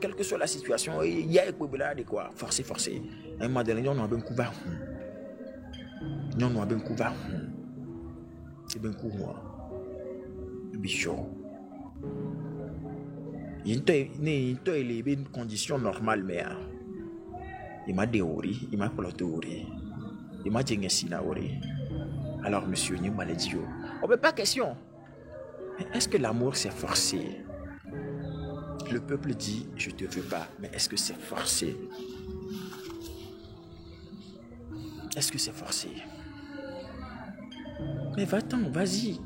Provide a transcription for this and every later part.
quelle que soit la situation, il y a de quoi. Forcé. Un moment donné, on a un coup bas. On a un coup bas. C'est bien coup, moi. Bichot. Il y a une condition normale, mais il m'a déhoré, il m'a ploté, il m'a dit que alors, monsieur, il m'a dit, oh, mais pas question. Mais est-ce que l'amour c'est forcé? Le peuple dit, je te veux pas, mais est-ce que c'est forcé? Est-ce que c'est forcé? Mais va-t'en, vas-y.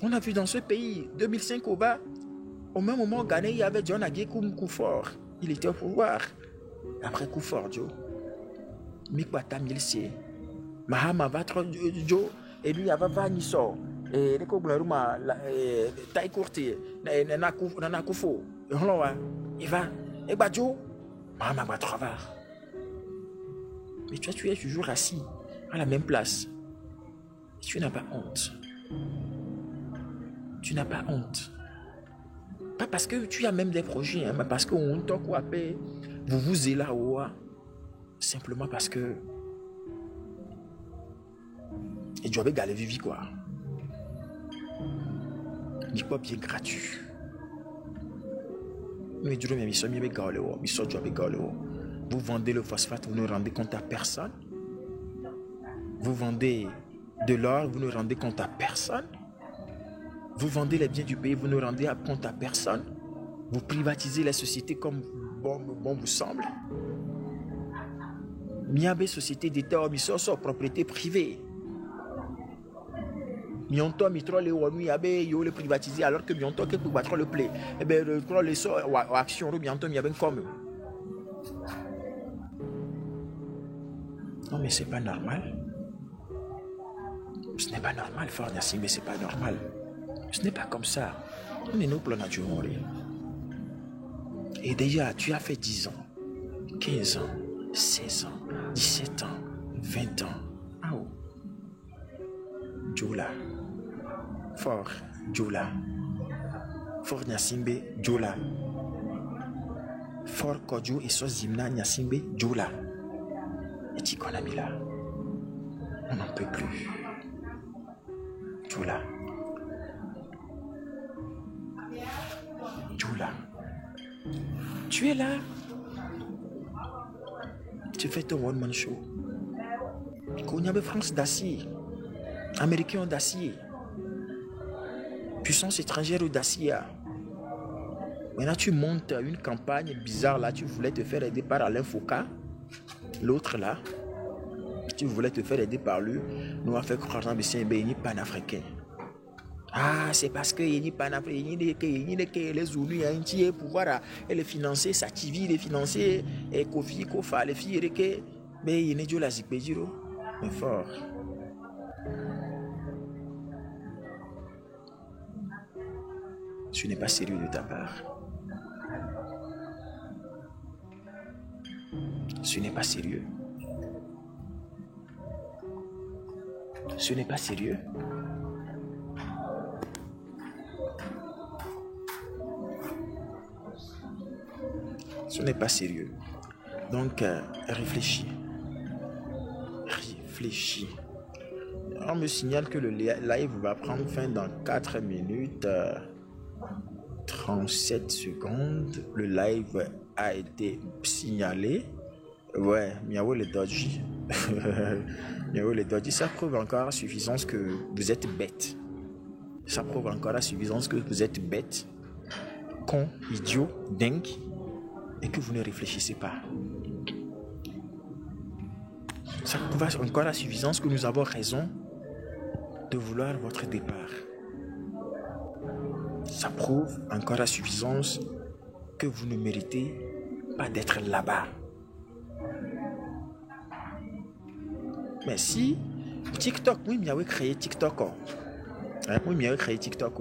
On a vu dans ce pays, 2005 au bas, au même moment, au Ghana, il y avait John Agé Kufuor. Il était au pouvoir. Après Kufuor, Joe. Mikwata Milse. Mahama va trop Joe. Et lui, il y avait Vaniso. Et les Koglaruma, taille courte, Nana Kufo. Il va. Et bah, Joe, Mahama va travailler. Mais tu es toujours assis à la même place. Tu n'as pas honte. Tu n'as pas honte. Pas parce que tu as même des projets, mais parce que on t'a quoi vous vous êtes là haut. Simplement parce que et tu avais galé vivi quoi. Ni pas bien gratuit. Mais du mais ils sont bien galé haut, ils sont bien galé haut. Vous vendez le phosphate, vous ne rendez compte à personne. Vous vendez de l'or, vous ne rendez compte à personne. Vous vendez les biens du pays, vous ne rendez compte à personne. Vous privatisez les sociétés comme bon vous semble. Miabe société d'État, sur propriété privée. Mionto mitro le wonu yabe yo le privatiser alors que mionto que pour battre le play. Eh ben le les so action mionto miabe comme. Non mais c'est pas normal. Ce n'est pas normal, Fort Nassim, mais c'est pas normal. Ce n'est pas comme ça. On est nos plans naturels. Et déjà, tu as fait 10 ans, 15 ans, 16 ans, 17 ans, 20 ans. Ah oh. Jola. Fort Jola. Fort Nyasimbe Jola. Fort Kodjo et Sozimna Nyasimbe Jola. Et tu connais là. On n'en peut plus. Jola. Jola. Tu es là. Tu fais ton one-man show. Qu'on y avait France d'acier. Américains d'acier. Puissance étrangère d'acier. Maintenant, tu montes une campagne bizarre là. Tu voulais te faire aider par Alain Foucault. L'autre là. Tu voulais te faire aider par lui. Nous avons fait croire que c'est un panafricain. Ah, c'est parce que il n'y a pas les Zoulus entiers pouvoir les financer, s'activer, les financer, et Kofi, Kofa, les filles, mais il n'y a pas de la zikbejiro. Mais fort. Ce n'est pas sérieux de ta part. Ce n'est pas sérieux. Ce n'est pas sérieux. Ce n'est pas sérieux. Donc, réfléchis. Réfléchis. On me signale que le live va prendre fin dans 4 minutes 37 secondes. Le live a été signalé. Ouais, miaou le dodgy. Miaou le dodgy. Ça prouve encore à suffisance que vous êtes bête. Ça prouve encore à suffisance que vous êtes bête, con, idiot, dingue. Et que vous ne réfléchissez pas. Ça prouve encore à suffisance que nous avons raison de vouloir votre départ. Ça prouve encore à suffisance que vous ne méritez pas d'être là-bas. Mais si TikTok, oui, mais créé TikTok. Oui, mais créé TikTok.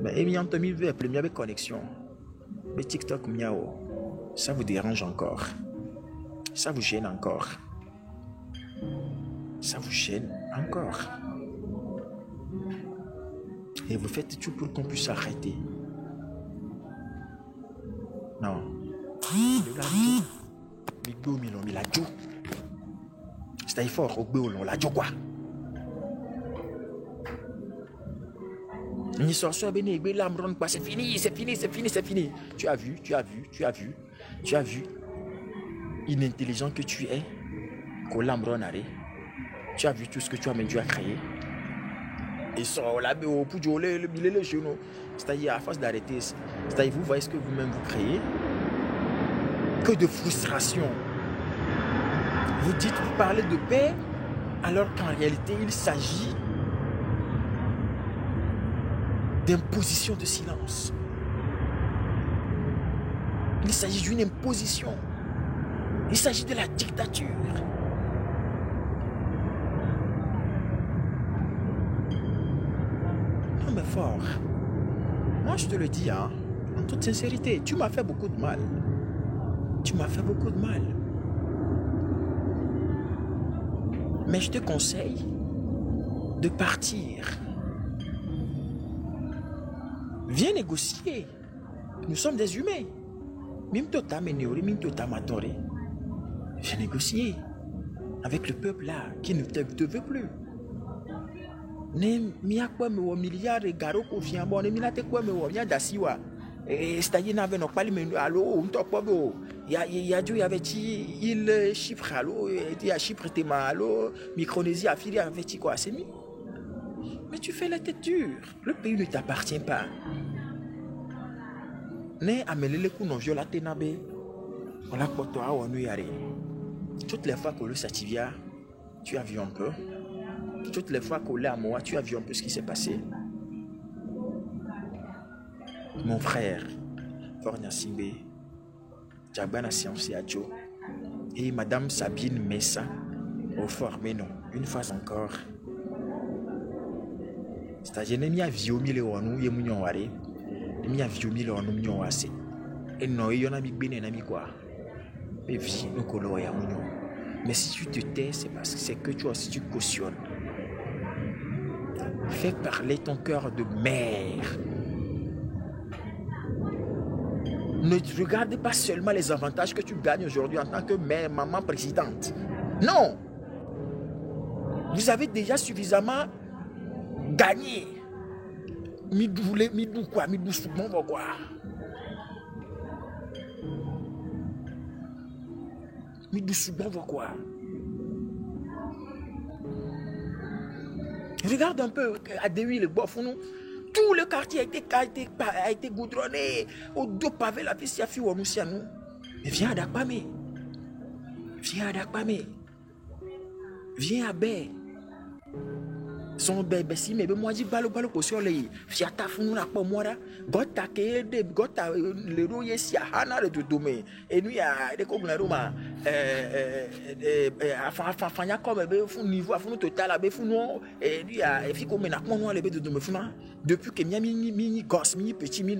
Mais il y a une première connexion. Mais TikTok, miao, ça vous dérange encore. Ça vous gêne encore. Ça vous gêne encore. Et vous faites tout pour qu'on puisse arrêter. Non. Le l'a Migbo milon mi la jo. C'est fort au beau la jo quoi. Ni sorcier béni be l'amron pas c'est fini, c'est fini, c'est fini, c'est fini. Tu as vu, tu as vu, tu as vu. Tu as vu inintelligent que tu es. Qu'on l'amron arrêt. Tu as vu tout ce que tu as même dû à créer. Et ça là au pour jouer le billet le genou. C'est-à-dire à force d'arrêter, c'est-à-dire vous voyez ce que vous-même vous créez. Que de frustration. Vous dites, vous parlez de paix, alors qu'en réalité, il s'agit d'imposition de silence. Il s'agit d'une imposition. Il s'agit de la dictature. Non mais fort. Moi je te le dis, hein, en toute sincérité, tu m'as fait beaucoup de mal. Tu m'as fait beaucoup de mal. Mais je te conseille de partir. Viens négocier. Nous sommes des humains. Viens négocier avec le peuple là qui ne te veut plus. Milliards de garots qui viennent bon, c'est-à-dire n'avait non pas les allo on top il y a il Chypre allo il y a Chypre tema allo Micronésie affiliée avec quoi c'est mis. Mais tu fais la tête dure, le pays ne t'appartient pas. Ne amelele ku non viola tenabe on la poto a onu yare. Toutes les fois que le sativia tu as vu un peu. Toutes les fois que là moi tu as vu un peu ce qui s'est passé. Mon frère, Fornia Simbe, Djabana Siansi Adjo et Madame Sabine Messa au fort, mais non, une fois encore. C'est-à-dire que nous avons vu les gens qui ont été nous avons vu les gens qui ont été et nous avons vu les gens qui ont été mais si tu te tais, c'est parce que c'est que tu aussi tu cautionnes. Fais parler ton cœur de mère. Ne regarde pas seulement les avantages que tu gagnes aujourd'hui en tant que mère, maman, présidente. Non. Vous avez déjà suffisamment gagné. Midou quoi, midou souvent quoi. Midou souvent quoi. Regarde un peu à Dewi le Bofounou. Tout le quartier a été goudronné. Au dos pavé, la piste a fait au Moussianou. Mais viens à Dakpame. Viens à Dakpame. Viens à Bé. Son bébé, si, mais moi, je balo sur les. Fiata Founou n'a pas moi. Gota Kede, Gota le rouillé si à Hana de Domé. Et nous, il y a des Kognaruma. Fanya comme un niveau à fond total à Béfounon. Et lui, il y a des filles comme un accord noir les bébés de Doméfouna. Depuis que mini gosse, mini petit, mini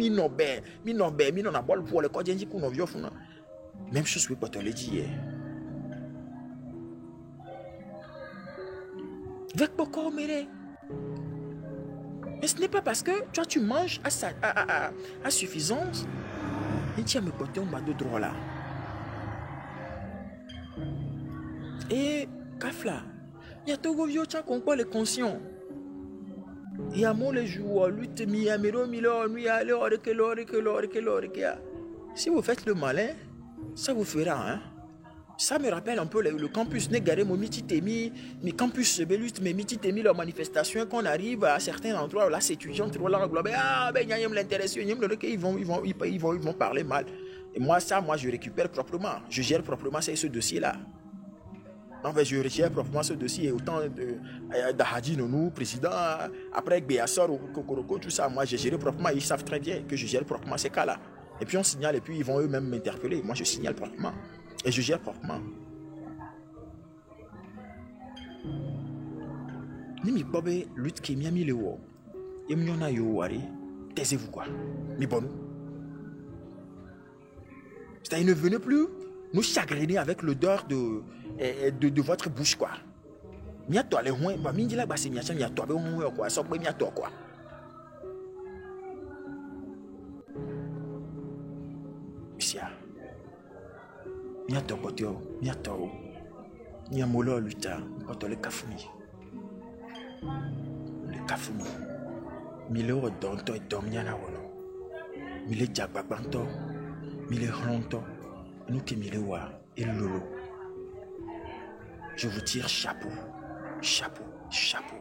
nobé, mini non à bol pour le code qu'on a vu au fond. Même chose que tu l'as dit hier. Avec beaucoup mais ce n'est pas parce que toi tu manges à suffisance et tu as me porté un bas de droit là. Et Kafla, il y a tout le vieux qui comprend les conscients. Il y a mon les jours, lutte, si vous faites le malin, ça vous fera, hein. Ça me rappelle un peu le campus Négaré, mon mititemi, mes campus Belut, mes mititemi, leurs manifestations, qu'on arrive à certains endroits, là, c'est étudiant, trop là, ah, ben, ils l'intéressent, ils vont parler mal. Et moi, je récupère proprement, je gère proprement ce dossier-là. En fait, je gère proprement ce dossier, autant d'Ahadi Nonou, président, après Béassor, Kokoroko, tout ça, moi, je gère proprement, ils savent très bien que je gère proprement ces cas-là. Et puis on signale, et puis ils vont eux-mêmes m'interpeller, moi, je signale proprement. Et je gère proprement. Nimi bobe lutte qui m'a mis le haut. Et m'yona yo wari. Taisez-vous quoi. Mi bon. C'est-à-dire ne venez plus nous chagriner avec l'odeur de votre bouche quoi. Mia to le hoin ba minji la ba se mia cha mia to be hoin quoi. So pe mia to quoi. Lucia. Mia tokoteo, mia tao. Mia molo luta, koto le kafumi. Le kafumi. Mile o donto et domniana wono. Mile jagbabanto, mile ronto. Nous qui mile wa et lolo. Je vous tire chapeau, chapeau, chapeau.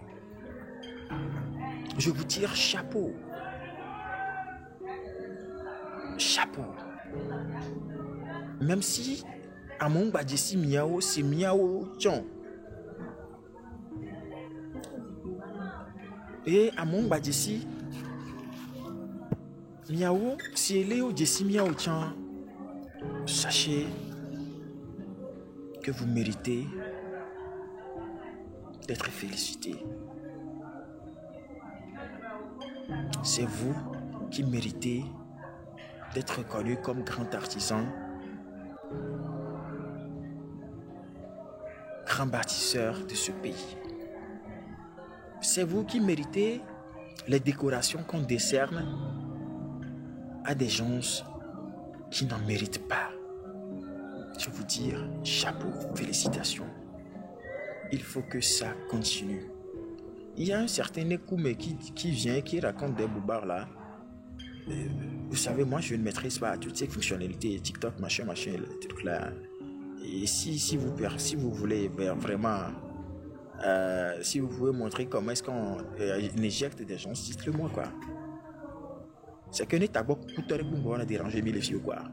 Je vous tire chapeau. Chapeau. Même si à mon badjesi miao, c'est miao tchon. Et à mon badjesi miao, c'est léo djesi miao tchon. Sachez que vous méritez d'être félicité. C'est vous qui méritez d'être reconnu comme grand artisan, grand bâtisseur de ce pays. C'est vous qui méritez les décorations qu'on décerne à des gens qui n'en méritent pas. Je vous dis chapeau, félicitations. Il faut que ça continue. Il y a un certain Ekoume qui vient, qui raconte des boubards là. Vous savez, moi je ne maîtrise pas toutes ces fonctionnalités, TikTok, machin, les trucs là. Et si vous voulez vraiment, si vous pouvez montrer comment est-ce qu'on éjecte des gens, dites-le moi quoi. C'est que n'est pas beaucoup de déranger les filles quoi.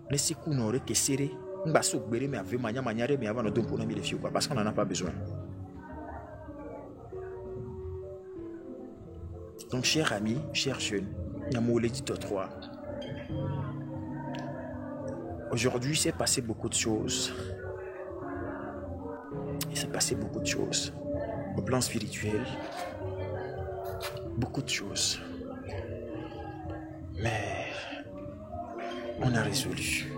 Mais c'est qu'on aurait que serré, on va s'ouvrir mais avec manière mais avant de donner les filles quoi, parce qu'on n'en a pas besoin. Donc, chers amis, chers jeunes, Nyamo l'éditeur 3. Aujourd'hui, il s'est passé beaucoup de choses. Il s'est passé beaucoup de choses. Au plan spirituel, beaucoup de choses. Mais on a résolu.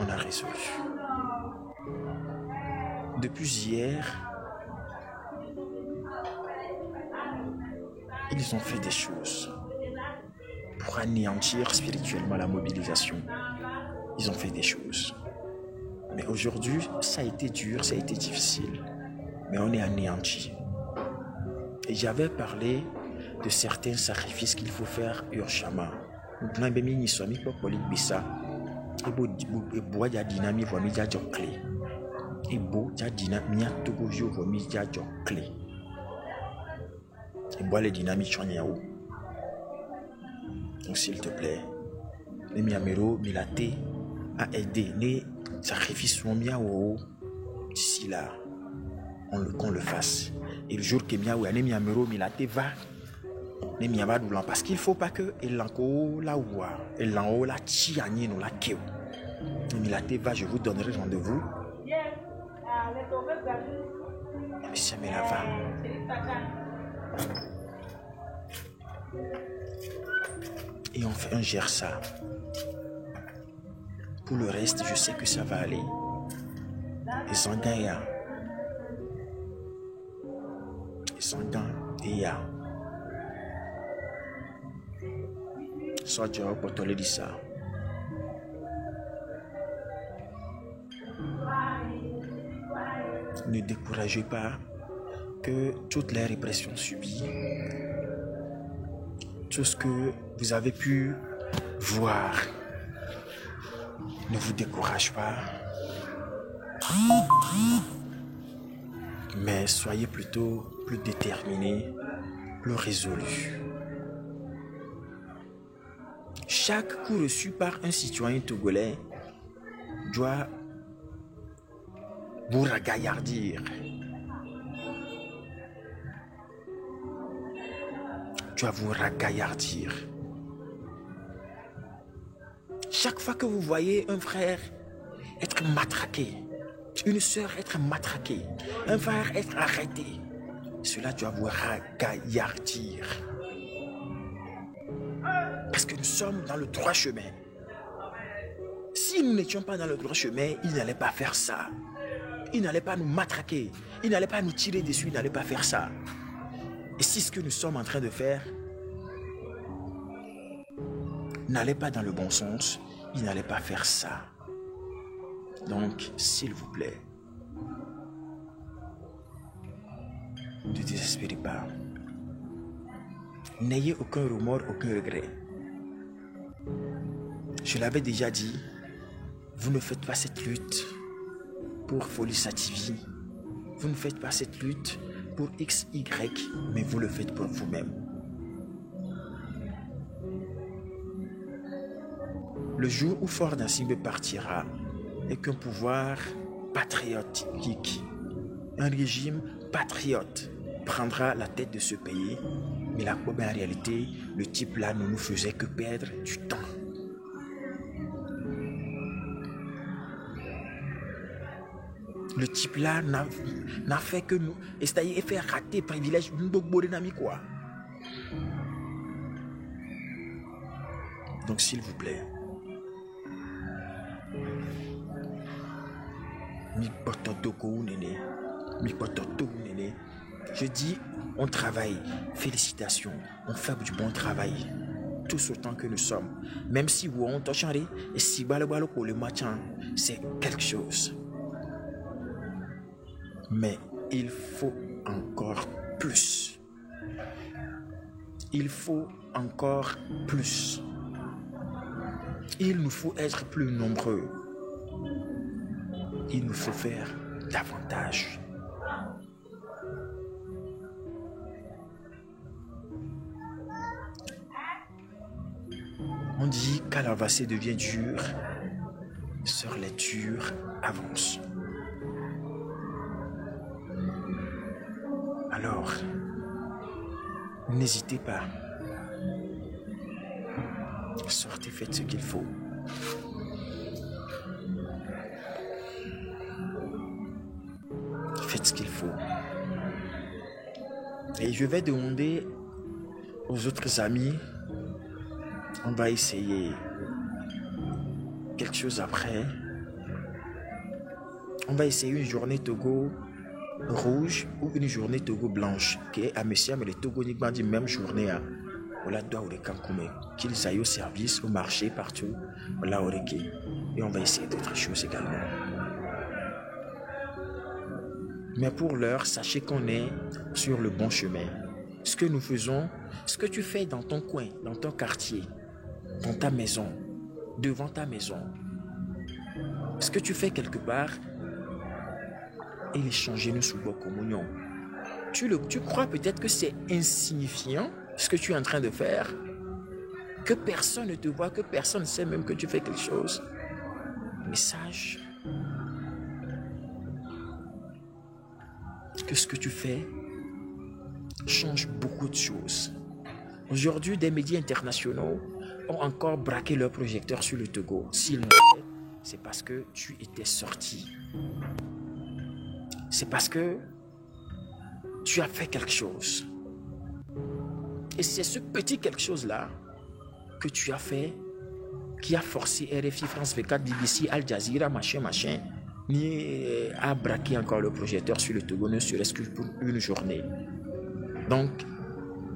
On a résolu. Depuis hier, ils ont fait des choses pour anéantir spirituellement la mobilisation. Ils ont fait des choses. Mais aujourd'hui, ça a été dur, ça a été difficile. Mais on est anéanti. Et j'avais parlé de certains sacrifices qu'il faut faire urgemment. Donc s'il te plaît, les miamero milate a aidé les sacrifices miao d'ici là, qu'on le fasse. Et le jour que miao les miamero milate va les miabadoulan parce qu'il faut pas que el lanko la wa el lanko la chiani no la keo. Milate va, je vous donnerai rendez-vous. Mais ça me la va. Et on fait un gersa. Pour le reste, je sais que ça va aller. Et Zangaya. Et Zangan et Ya. Soit Dieu pour te le dire ça. Ne découragez pas que toutes les répressions subies, tout ce que vous avez pu voir, ne vous décourage pas. Mais soyez plutôt plus déterminés, plus résolus. Chaque coup reçu par un citoyen togolais doit vous ragaillardir. Doit vous ragaillardir. Chaque fois que vous voyez un frère être matraqué, une sœur être matraquée, un frère être arrêté, cela doit vous ragaillardir. Parce que nous sommes dans le droit chemin. Si nous n'étions pas dans le droit chemin, il n'allait pas faire ça. Il n'allait pas nous matraquer. Il n'allait pas nous tirer dessus. Il n'allait pas faire ça. Et c'est ce que nous sommes en train de faire. n'allait pas dans le bon sens, il n'allait pas faire ça. Donc, s'il vous plaît, ne désespérez pas. N'ayez aucun remords, aucun regret. Je l'avais déjà dit, vous ne faites pas cette lutte pour Folisa TV. Vous ne faites pas cette lutte pour XY, mais vous le faites pour vous-même. Le jour où Ford Nassimbe partira et qu'un pouvoir patriotique, un régime patriote prendra la tête de ce pays, mais en réalité, le type là ne nous faisait que perdre du temps. Le type là n'a fait que nous, et c'est-à-dire fait rater privilège, quoi. Donc s'il vous plaît, je dis, on travaille, félicitations, on fait du bon travail, tous autant que nous sommes. Même si on t'a changé, et si pour le matin, c'est quelque chose. Mais il faut encore plus. Il faut encore plus. Il nous faut être plus nombreux. Il nous faut faire davantage. On dit qu'à l'avancée devient dur, sur les durs avance. Alors, n'hésitez pas. Sortez, faites ce qu'il faut. Faites ce qu'il faut. Et je vais demander aux autres amis, on va essayer quelque chose après. On va essayer une journée Togo rouge ou une journée Togo blanche. Qui à monsieur, mais les Togo n'y dit même journée. Voilà, doit ou les Kankoumé. Qu'ils aillent au service, au marché, partout. Voilà, au Reki. Et on va essayer d'autres choses également. Mais pour l'heure, sachez qu'on est sur le bon chemin. Ce que nous faisons, ce que tu fais dans ton coin, dans ton quartier, dans ta maison, devant ta maison, ce que tu fais quelque part, il est changé nous sous communion. Tu crois peut-être que c'est insignifiant ce que tu es en train de faire, que personne ne te voit, que personne ne sait même que tu fais quelque chose. Mais sache que ce que tu fais change beaucoup de choses. Aujourd'hui, des médias internationaux ont encore braqué leurs projecteurs sur le Togo. S'ils l'ont fait, c'est parce que tu étais sorti. C'est parce que tu as fait quelque chose. Et c'est ce petit quelque chose-là que tu as fait qui a forcé RFI, France 24, BBC, Al Jazeera, machin, à braquer encore le projecteur sur le Togo, ne serait-ce que pour une journée. Donc,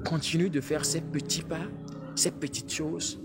continue de faire ces petits pas, ces petites choses.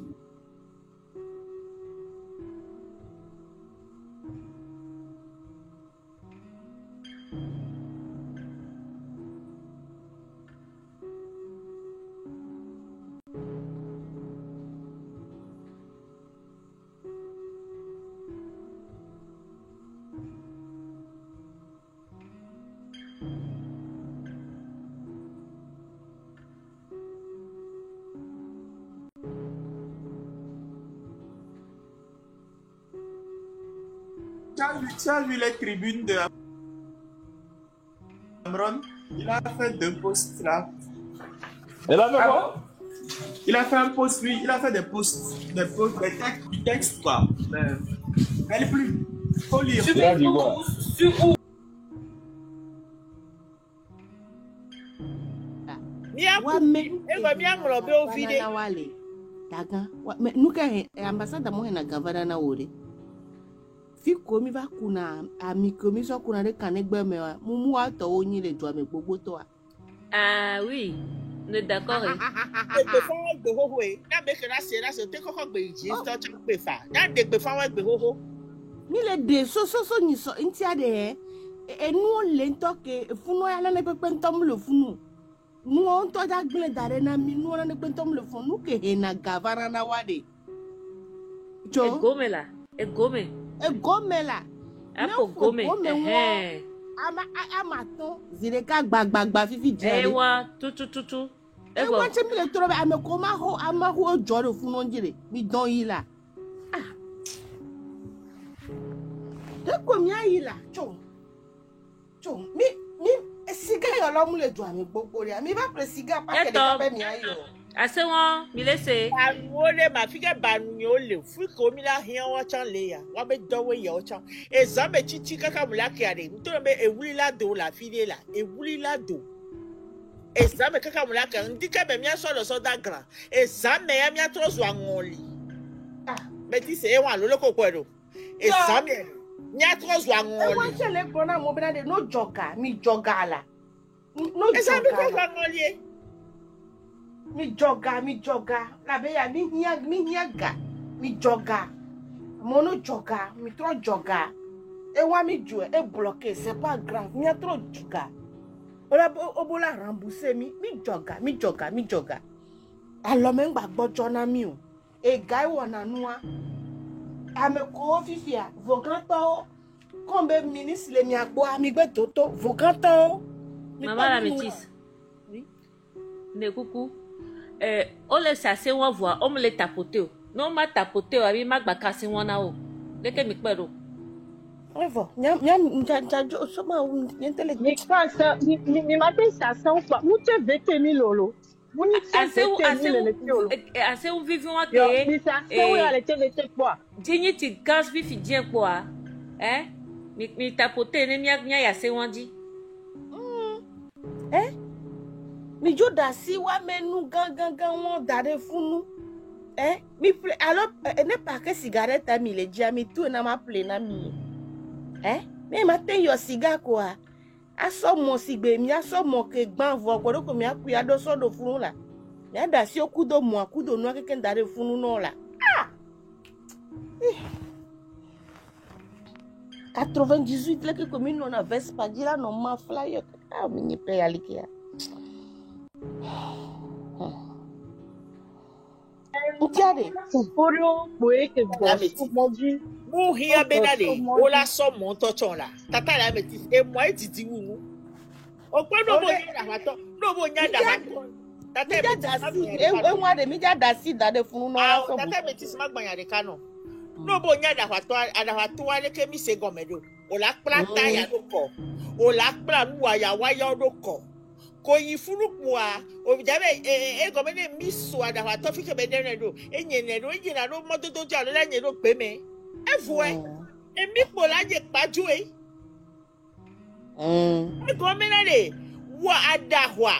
Tu as vu les tribunes de Cameron? Il a fait 2 posts là. Il a fait quoi? Il a fait un post, lui. Il a fait des posts, des textes quoi. Mais elle plus. Faut lire. Il a dit quoi? Fi komi va kuna ami komi so kuna de kanegbe me wa mumu wa to onyi le dua me gbogbo to wa. Ah oui, On est d'accord. Degbe fún wọn gbé hóhó ẹ náà bẹ kẹrẹ ṣe láṣẹ tẹ kọ́kọ́ gbé ìjì tọjọ gbé fà náà degbe fún wọn gbé hóhó. Mi le de so ni so nti ade enu o le nto ke funu ya na pepe ntom le funu. Nu o nto ja gble dare na mi nu na pepe ntom le funu ke he na gavana na wade. Jo. E gome la. E gome. E gome la. Apo gome. Ama to zireka gbagba fifi jere. Ewa tu. E wa ti mi le toro ame ko ma ho jore funu njire mi don yi la. Ko mi ayi la cho mi siga yo lo mu le do ami gbogbo re mi ba pre siga pa ke de ka be mi ayo ase won mi le se wo le ma fi ke banu ni o le fu ko mi la hian wa chan le ya wa be dowo ye o chan e za me chichi kaka mu la ke ade to be ewuli la do la fi de la ewuli la do e za me kaka mu la ke ndi ke be mi aso lo so da gran e za me ya mi atrozo anoli me ti se e wa lo ko po edo e za me Nyatros wangoli. Wa chele bona mo bena de no joga, mi joga la. No joga. Esa bi ko wangoli. Mi joga. La be ya mi hiaga. Mi joga. Mo no joga, mi tro joga. E wa mi ju e bloqué, c'est pas grave. Mi tro joga. Ola obola rembourser mi joga. Alo me ngba gbojo na mi o. E guy wona nuwa. Ame ko fifia voganto kombe ministre le mi agbo amigbe toto voganto maman la métisse oui ne coucou on laisse assez on voit on me les tapoter non ma tapoter abi magba kasi wona o leke mi pedo Evo nya jo so ma nyentele mi kansa mi mate sa san pa mu te vete mi lolo. Assez où vivons à Digni ti gas vifi dien quoi hein mi tapoter ne mia ya se wandi mi jo da si wa menu gangan won dare funu mi alors ne pas que cigarette mi le dia mi tout na ma ple na mi mais matin yo cigar quoi aso mo sigbe mi aso mo ke gban vo godo ko mi apu ya do so do funu la mi ada si okudo mo akudo no keke ndare funu no la 98 là que commune on a Vespa dit là non ma flyer mi ni pe alikia Ntiade Poro boye ke boji mu hia benale o la so mo to chon la tata la meti e mo etiti wu o pe no bo nya da wato tata meti e wa de mi ja da si da de funu no la so tata meti ma gbanya de kanu no bo nya da wato wa le ke mi se gomedo o la plata ya do ko o la pla nu ya wa ya do ko ko yi funu kwa o jabe e gomede mi so ada wato fi ke be de do enye do moto to ja lo la nye do pe me Evoe, emi po la je paju e. Gomena wa adahwa.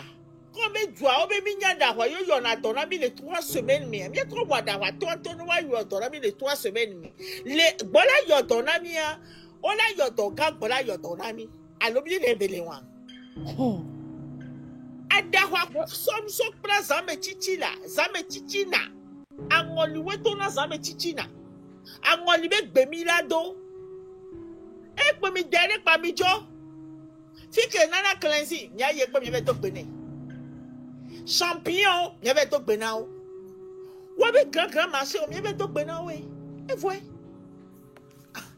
Comme dua obe mi nya dahwa yo yo na dona mi les 3 semaines mi. Mi trop wa dahwa to no wa yo dona mi les 3 semaines mi. Le bola yo dona mi a. Ola yo doga bola yo dona mi. Alo bi le bele wan. Adahwa so pra zame chichina. Angoli weto na zame chichina. Angoli be gbemi lado e pe mi dere pa mi jo fi ke nana cleansi nya ye pe mi be to gbe ni champion mi be to gbe na o wo be gran ma se o mi be to gbe na o e fo e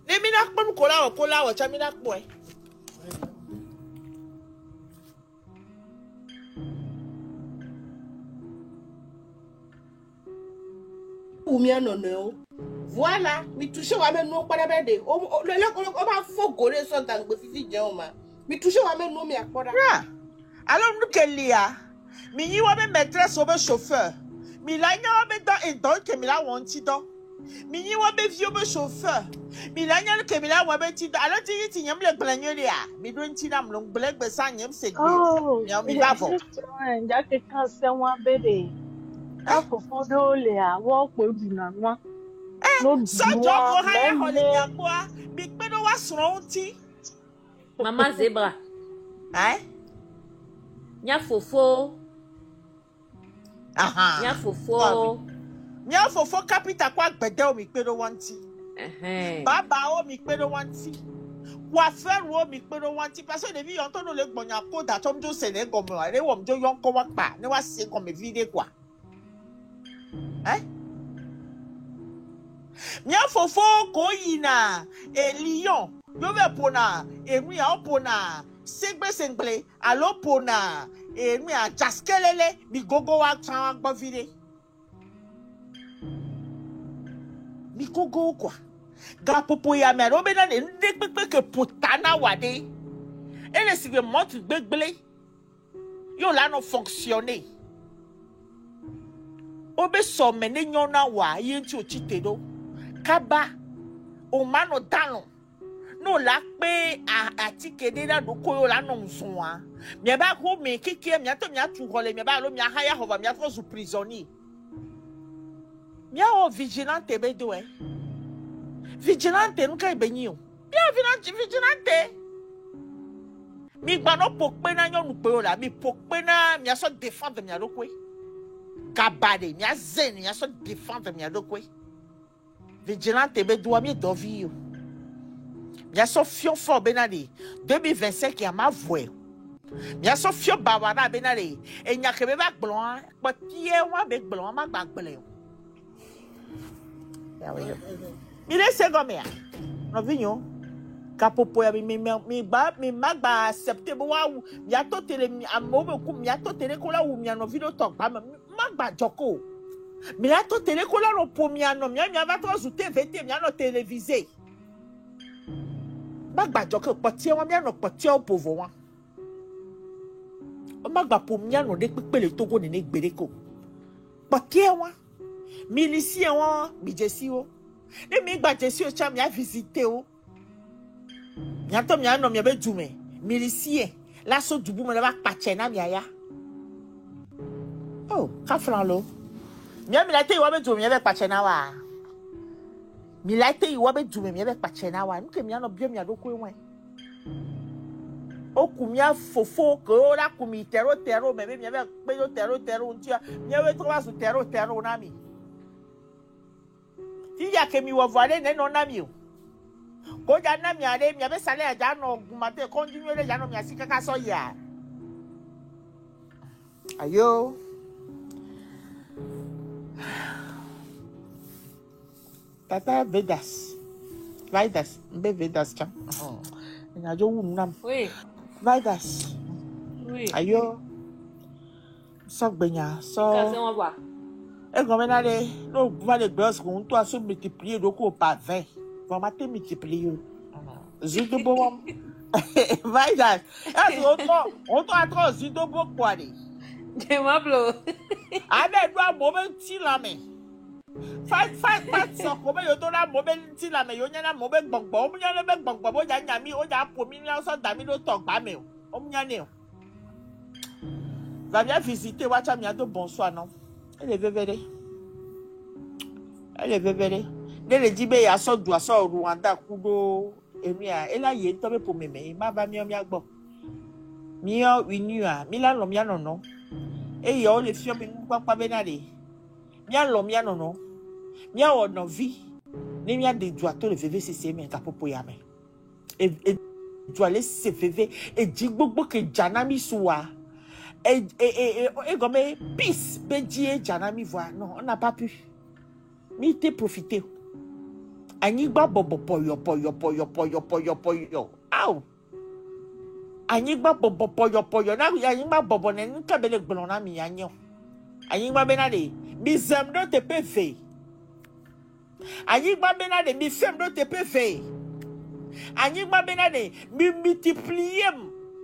le mi na pon ko la o cha mi na po e ou mi anono voilà mi touche wa me no para be de o ba fogore so dan gbe fifi je o ma mi touche wa me no mi akoda alors nous kelia mi yi wa be maîtresse o be chauffeur mi la nya wa be dans ke mi la won ti do mi yi wa be vieux be chauffeur mi la nya ke mi la wa be ti do alors ti nyam le glanyo le a mi do nti na mlong black be sa nyam se gbe nyam mi ba fo nja ke kan se wa be de afofodo le a wo po du na nwa Sojo ko ha holi yakwa bi pe do wa soro nti Maman zebra ai nya fofo Mia fofo. Mia fofo capital kwa gbede o mi pe do wanti. Baba o mi pe do wanti. Coiffeur o mi pe do wanti parce que depuis on tourne le gbonya ko da tom jo se ne gomo re wo mjo yon ko wa pa ne wa se comme vide quoi. Hein? Mia fofo ko yina e lion. Yo be pona e mi a pona. Segbe alo pona e mi a jaskelele mi gogo wa tsan gbo vide. Mi gogo quoi. Ga popo ya me ro be na ne pepe ke potana wade. Et les signes montent gbegble. Yo la no fonctionner. Obe so me ne nyona wa yenti o chitedo. Kaba o mano dano. No la pe a tikede da do koyo la no msoa. Me ba ko me kike me ato me atu hole me ba lo me haya hova me afro su prisonnier. Me o vigilante be do eh. Vigilante nka benyo. Bia vigilante. Mi gba no pokpe na nyonu pe o la mi pokpe na mi aso défendre mi adokwe. Kabade mi azen mi aso défendre mi adokwe. Vigilante be do mi do vi yo. Mia so fion fo benade 2025 ya ma voe. Mia so fion bawara benade e nya ke be ba glon pa tie wa be glon ma gba gbele. Ya we. Ile se go me ya. No vinyo. Kapopo ya mi magba accepter bo wa mia to tele mi amobe ku mia to tele ko la wu mia no video talk ba magba joko. Mia to tele ko la no po mia no mia va to su TVT mia no télévisé. Magba joko potie wa mia no potie o povo wa. O magba po mia no de pepele togo ni ne gbereko. Potie wa. Milicie wa mi jesi o. Ne mi gba jesi o cha mi a visiter o. Miato mi ano mi be dume. Milicie la so dubu me ba pache na mi aya. Oh, ka fran lo. Mi la te wa be dume mi be pache na wa. Mi la te wa be dume mi be pache na wa. Nke mi ano bia mi adoko enwe. Oku mi afofo ko la ku mi tero me be mi be pe yo tero ntia. Mi we to wa su tero na mi. Ti ya ke mi wo vale ne no na mi o. Ko jana mi ade mi abe sale aja no gumate continue le jana mi asika ka so ya. Ayo. Tata Vedas. Mbe Vedas cha. Ina jo wu nam. Oui. Vedas. Oui. Ayo. So gbenya, so Kasi on va. e gomena le no va le gros ko to aso multiplier do ko par 20. Va mater multiplier. Zido bo. Vedas. Est on to atro zido bo kwari. Je m'appelle. Abe do moment ti la me. Fight so ko be yo to na moment ti la me yo nya na mo be gbogbo o nya le be gbogbo bo ja nya mi o ja po mi na so da mi do to gba me o nya ni o. Va bien visiter wacha mi ado bonsoir non. Elle est bébé. Ne le dit be ya so du aso Rwanda kudo emi a ela ye to be po meme ma ba mi o mi agbo. Mi o winu a mi la lo mi ano no. E yo le fio mi papa benade. Mi a lo mi ano no. Mi a no vi. Ni mi a de du ato le VVCC mi ka popo ya me. E du ale se VV e di gbogbo ke jana mi suwa. Et comme peace, Benji Janami voit. Non, on n'a pas pu. Mais t'es profité. Anigba bobo poyo. Aou. Anigba bobo poyo. Na anigba bobo ne nka bele blona mi yanyo. Anigba benade. Mi zemdo te pe. Anigba benade mi femdo te pe. Anigba benade mi multiplier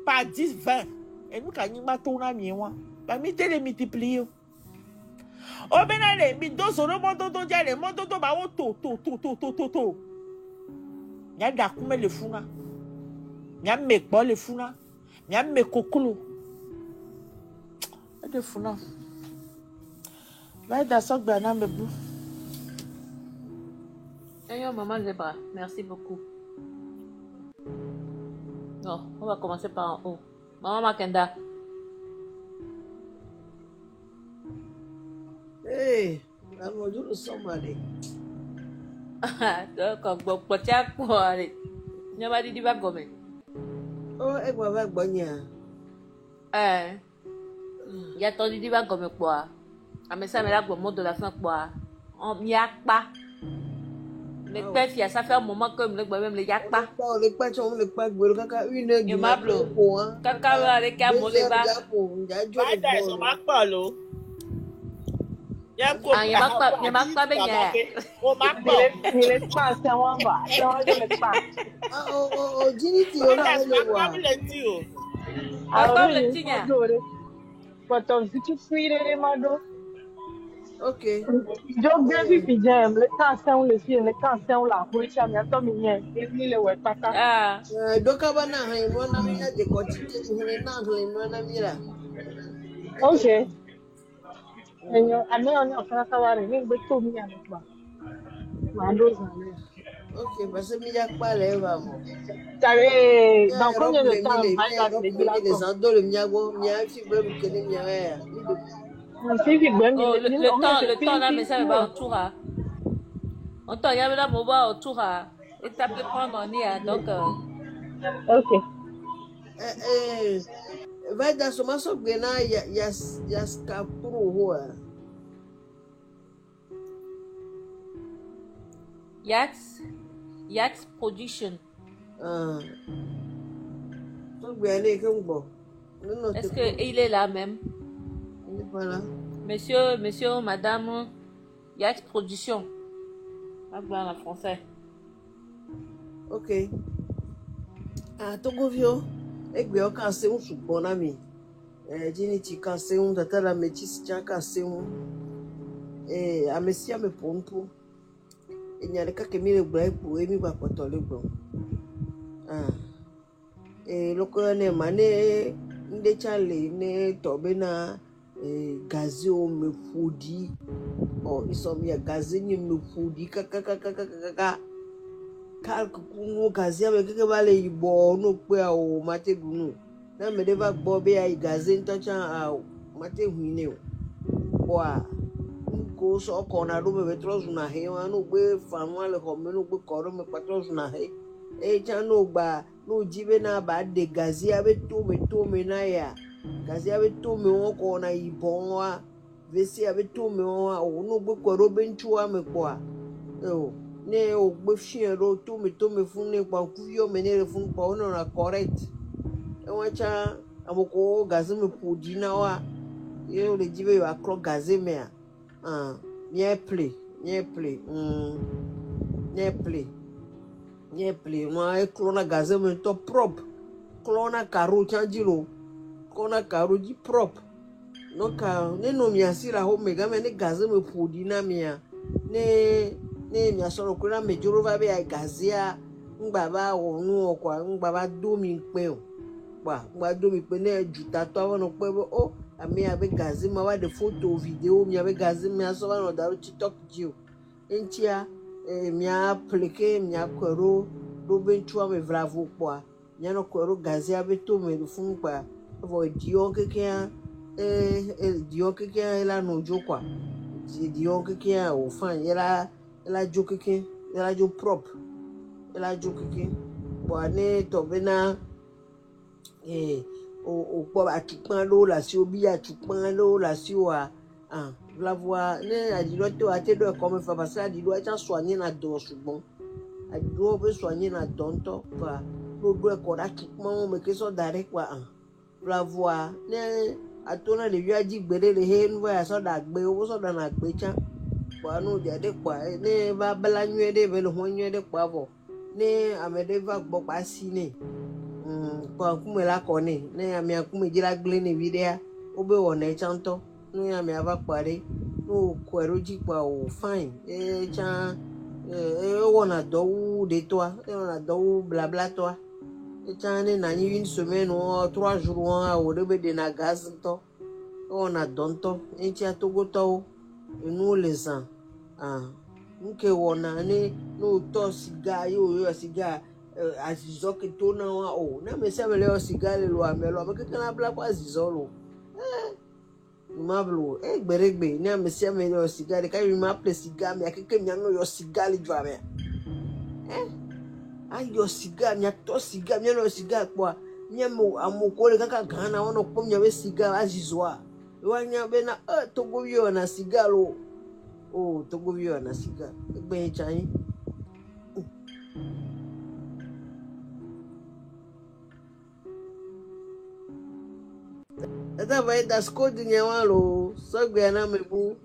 par 10 20. Et nous, quand nous avons un miroir, nous les multiplier. Oh, ben allez, mais deux sur le monde, le monde, to. Il y a des le funa. Il y a mes balles le funa. Il y a mes cocolo. Il y a des funa. Va dans ce que me bou. Ayo, maman Zebra, merci beaucoup. Non, on va commencer par en haut. Maman Makenda. Hey, I'm going to do somebody. Donc, bon, potia quoi, nyama di ba gome. Oh, I go back Banya. Ya to di ba gome quoi. Amesa me la gbo mot de la fin quoi. On yak pas. Le père fia ça fait un moment que me le gbo même le yak pas. Oh, les pas on les pas gbo kaka une heure You mablo. hein. Kaka wa le ka mo le ba. Bada eso ma pa lo. Ya ko. Ya ma pa be nya. O ma pa. Il est pas, c'est un va. C'est un pas. Oh, Ginity, on a Ma pa mi le ti o. Apa le tinya? But on tu free de mado. Okay. Donc bien puis j'aime le cancer le film le cancer la police mais to mi yen ni le wet pata. Doka bana hai mwana mina de kotite hune na hule mwana mira. Okay. Enyo ame on ofana kawari ni gbe to mi ame pa. Mando zale. Okay, parce que mia pa le va mo. Tare dans combien de temps les ando le miago mia fi be mu kene mia ya. Le temps là mais ça va autour à. On t'en y avait là mon bas autour à. Et t'as pu prendre en ia donc. OK. Vai dar soma so gbena ya skapuru ho. Yax Production. So gbena ke ngbo. Est-ce que il est là même? Voilà. Monsieur, madame, Yax Production. Parle en français. Ok. Togovio, egbe o kan se un ṣùgbọ́n na mi. Ginity kan se un tata la metis cha kan se un. Amesi ame pompo. Enyare ka ke mi le gba epo emi gba poto le gbo. Loko ne mane nde chale ne tobe na gazi o me fudi. Oh, isomia gazi ni me fudi kaka kalku kunu gazi ame keke bale ibo no pe o mate gunu. Na me deva gbo be ai gazi ntocha a mate huine o. Boa. Ko so ko na do me trozu na he wa no gbe fanwa le ko me no gbe koro me patrozu na he. Cha no gba no jibe na ba de gazi abe to me na ya. Gazi abe to me won ko na ibon wa vesi abe to me won wa o no gbe koro be ntu wa me ko a ne o gbe fien ro to me fun ne pa ku yo me ne fun pa ono na correct won cha amoko gazi me podi na wa ye o le jibe yo akro gazi me a nie play ma e clona gazi me to prop clona karo chanjilo kona karo di prop no ka ne no mi asira ho mega me ne gaze me podi na mia ne mi asoro kura me joro va be ai gazia ngba ba onu okwa ngba ba do mi pe o ngba do mi pe ne juta to awon pe o ami abe gaze ma wa de photo video mi abe gaze mi aso wa no da TikTok jio entia mi aplike mi akwero do be ntua me vravo kwa nyano kwero gaze abe to me fun pa vo dion keke dion keke la no jokwa dion keke o fan ela jo keke ela jo prop ela jo keke bo ane to bena o po atupan lo la si obi atupan lo la si wa la voix ne adilo to ate do comme fa parce adilo a cha soigner na do sugbon adilo be soigner na donto fa lo do e ko atupan me ke so dare kwa la voix ne atona le yaji gbere le he nwa ya so da gbe owo so da na gbe cha kwa no de kwa ne ba bala nwe de be lo ho nwe de kwa bo ne amede va gbo pa si ne kwa kume la ko ne ami akume jira gble ne video obe wona chanto no ya mi ava pare no kwero ji pa o fine cha wona do de toi wona do bla bla toi cha ne na ni une semaine ou 3 jours o de be de na gaz to wona donto cha togo to no les ans nke wona ne no to siga yo siga azizo ke to na wa na me se me le siga le lo amelo me ke na bla kwa azizo lo Mablo, Beregbe, near Monsieur Meno cigar, the carry my place cigar, me, I can know your cigar driver. And your cigar, your toss cigar, your cigar, qua, Niamo, I'm more calling a Ghana, one of come your cigar as you are. You want your bena, to go you on a cigar. Oh, to go you on a cigar. Ben Chai. Ata vai das coisas de Nhawalo, só ganhar me bu.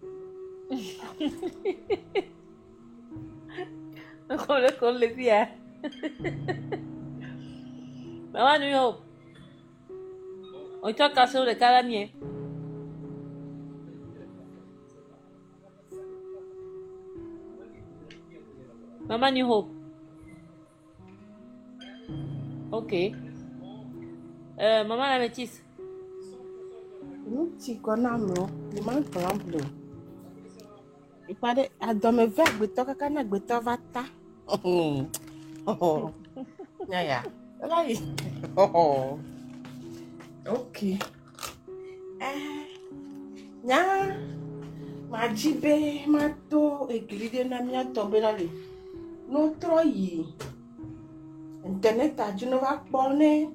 Con le pia. Mamá no yo. Hoy toca caso de cada mie. Mamá New Hope. Okay. Mamá la métisse. Não te conamro, não me conamro. E para a dona ver gbetɔ kaka na gbetɔ va ta. Ya. Lai. Ok. Nya majibe mato eglide na mia tombe na le. No troyi. Internet a dino va kpɔne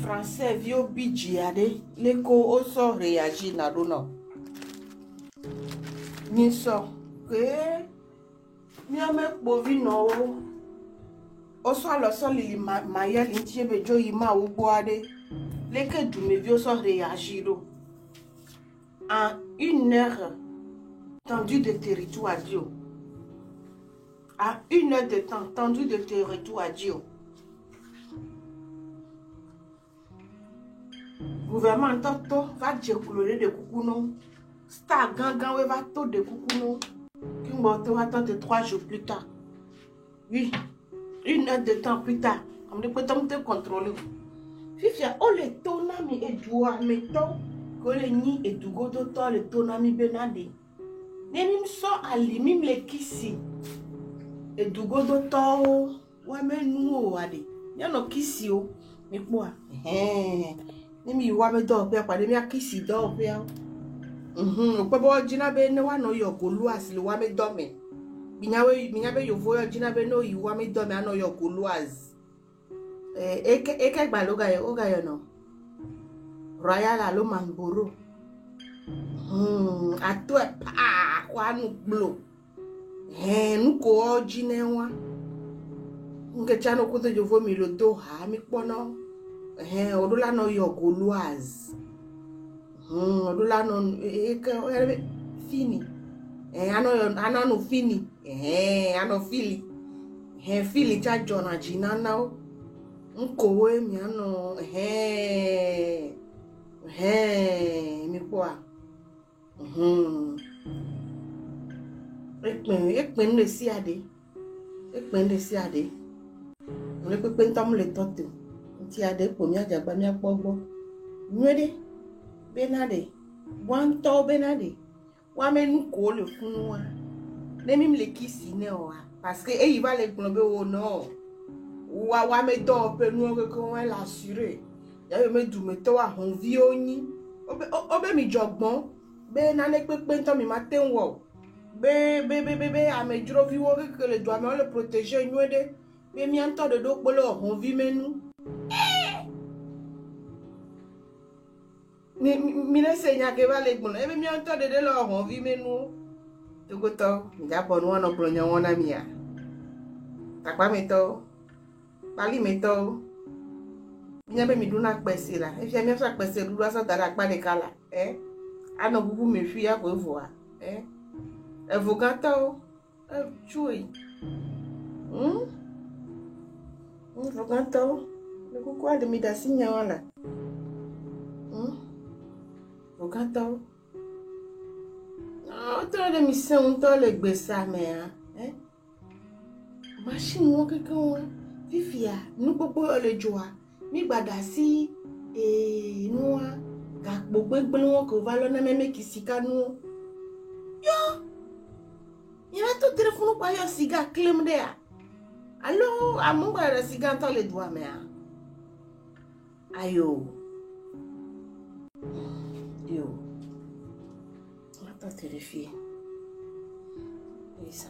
français vieux bidjiade l'écho au sort réagit na dona. Ni so que mi ame bovi no o so alo so lili maya lintie bejo yi ma ugbo ade leke du me vieux so réagir en 1 heure tendu de territoire dio. À 1 heure de temps tendu de territoire dio. Gouvernement toto va dire couleur de coucou star gangan we va to de coucou non qui m'auto va attendre 3 jours plus tard. Oui, 1 heure de temps plus tard on ne peut pas te contrôler. Fifia o le tonami e doa meto ko le ni e dugo do to le tonami benade ne mim so ali mim le kisi e dugo do to wa menu o ade ya no kisi o mi po a ni mi wa me do pe pade mi akisi do pe o pe bo jina be ne wa no yo golu asile wa me do me binyawe yo vo yo jina be no yi wa me do me ano yo golu as eke gba lo ga yo no royal lo mamboro ato pa kwa nu glo nu ko jine wa nge chano ko to yo vo mi lo do ha mi pono odula no yo goluaz odula no fini ano no fini ano fili fili cha jona jina now nkowe mi ano mi kwa ekpen le si ade le pepe ntom le toto ti ade po mi ajagba mi apogbo nwede benade wanto benade wa menu ko le funu wa ne mi le kisi ne o parce que e va le gbon be o no wa me do pe nu ko wa la assurer ya me du me to wa hon vi oyin obe mi jogbon be na ne pepe ntom mi ma tenwo be ame juro vi wo ke le do ame le protéger nwede be mi anto de do polo hon vi menu mi ne senya ke va le gbon e be mi anto de lo hon vi menu to go to ja bon won no bro nyan won na mi ya takpa mi to pali mi to mi be mi du na pese la e fi mi fa pese du asa dara pa de kala ano bubu mi fi ya ko vo a Evogato chui. Evogato le kuku de mi da sinya wala. Evogato. To de mi se un to le gbesa me machine won kankan fifia nu popo le joa mi gbada si nu wa ga gbogbo won ko va lo na me kisika nu yo. Il a tout téléphone pour un cigare clem de. Alors, à mon gars, le cigare dans les doigts, mais. Ayo. Yo. That's les filles. Ils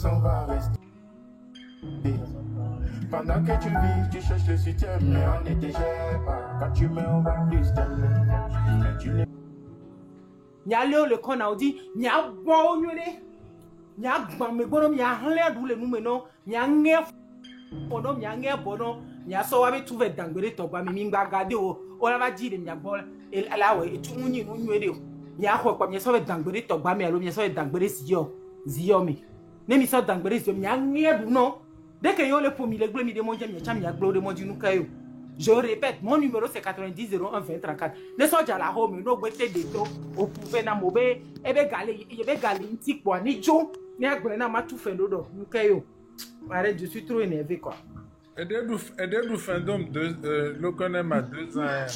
On va rester. Pendant que tu vis, tu cherches le soutien, mais on ne te gère pas. Quand tu mets, on va plus t'aimer. Mais tu n'es Nya leo le kona odi nya bo nyune nya gba me gbono nya hanle du le nume no nya nge fono nya nge bono nya so wa be tu ve dangbere to gba mi ngba gade o la ba ji de nya bo alawe etu munyi nu nywe de o nya ho kwa nya so ve dangbere to gba mi alo nya so ve dangbere ziyo mi ne mi so dangbere ziyo nya nge du no dès que yo le pomi le gble mi de mon nya cham nya glo de mon dinu kayo. Je répète, mon numéro c'est 90 01 20 34. Ne sois déjà la home, no gwete de to, o pouve na mobe, ebe gale nti kwa ni jo, ni agbre na ma tout fait dodo, nukeyo. Arrête, je suis trop énervé quoi. Aidez du fandom le connaît ma 2 ans.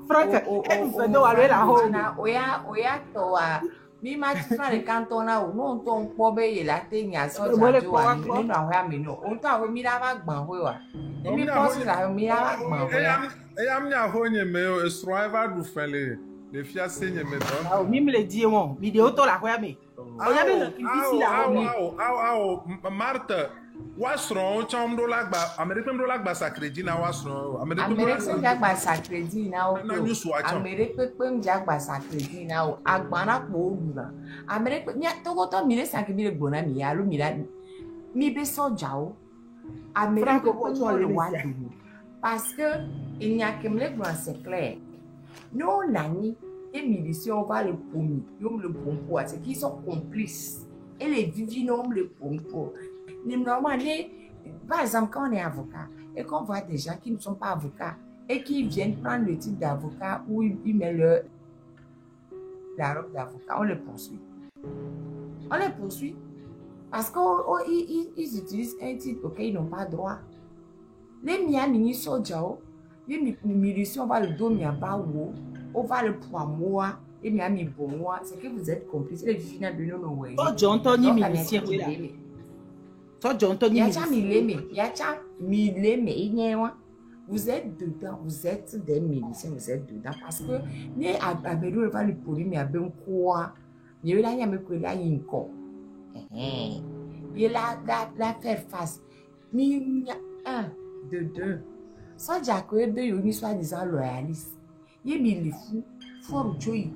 Franck, elle fait aller la home. Oya toa. Mi ma tfa le cantona o no to npo be ye la te nya so ja jo wa ni na ho ya mi no o ta we mi la ba gban ho wa mi post la mi la ba gban ho ya e am nya ho nye me o strive du fele le fia se nye me don ah mi me le di won vidéo to la ho ya mi o ya me ici la ho Martha wasron chom do la gba American do la gba sacredi na wasron American ja gba sacredi na o American pem ja gba sacredi na o agbana po olura American nya to go to mi le sacredi le gbona mi ya lo mi la mi be so ja o American ko to le wa du parce que il n'y a que me le grand c'est clair non nani et militions va le pomi yo le pompo c'est qu'ils sont complices et les divinos le pompo. Par exemple, quand on est avocat et qu'on voit des gens qui ne sont pas avocats et qui viennent prendre le titre d'avocat où ils mettent la robe d'avocat, on les poursuit. On les poursuit parce qu'ils utilisent un titre auquel ils n'ont pas droit. Les miamini sojao, les militions, on va le dominer on va le poids et miami bon c'est que vous êtes complices. Les divisions de nos ouais. Oh, j'entends ni milition là. Toi, j'entends ni milition. Vous êtes dedans, vous êtes des miliciens, vous êtes dedans parce que ne abelu va le poli mais abem quoi. Il là il y a me que là il encore. Il la faire face. Mi 1 de 2. Ça Jacob be yoni soit disant loyaliste. Il mi fou fort joy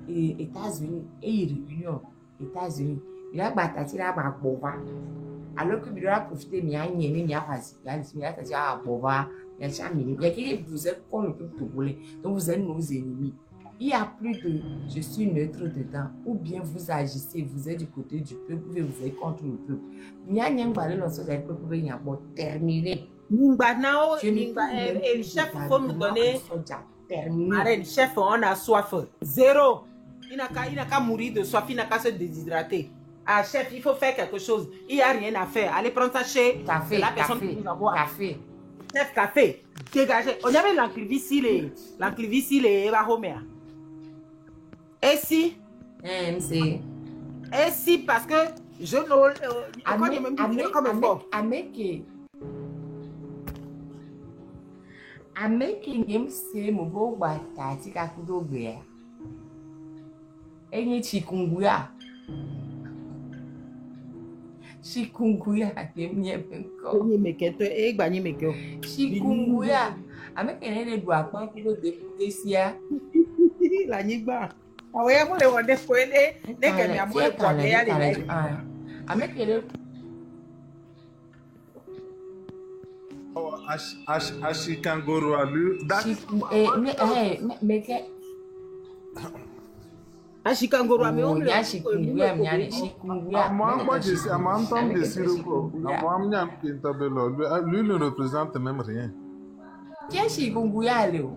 et États-Unis et réunion États-Unis. Il a battu là ba bova. Alors que il doit profiter mi a nyemi mi a pas mi a dit ah bova. Il y a qui vous êtes comme le peuple togolais, donc vous êtes nos ennemis. Il n'y a plus de je suis neutre dedans, ou bien vous agissez, vous êtes du côté du peuple, ou bien vous êtes contre le peuple. Il y a un balai dans ce peuple, il y a un terminé. Le chef, il faut nous donner. Arrête, le chef, on a soif. Zéro. Il n'a qu'à mourir de soif, il n'a qu'à se déshydrater. Ah, chef, il faut faire quelque chose. Il n'y a rien à faire. Allez prendre ça chez la personne qui vous envoie. Café. Chef café, dégagez. On avait l'enclivici, les Homer. Et si? MC. Et si, parce que je ne comme un fort. Ameki MC, mon beau bata, tika kudo bea. Enye chikunguya. Chikunguya, chikunguya. Avec un aide doit pas pour le député. La niba. Ah ouais, moi, les wonders pour aider. Dès qu'elle m'a montré pour aller à l'église. Avec elle. Ashikangoro a lu. Mais Ashikangoro a moi je sais, lui ne représente même rien. Qui chikungunya leo?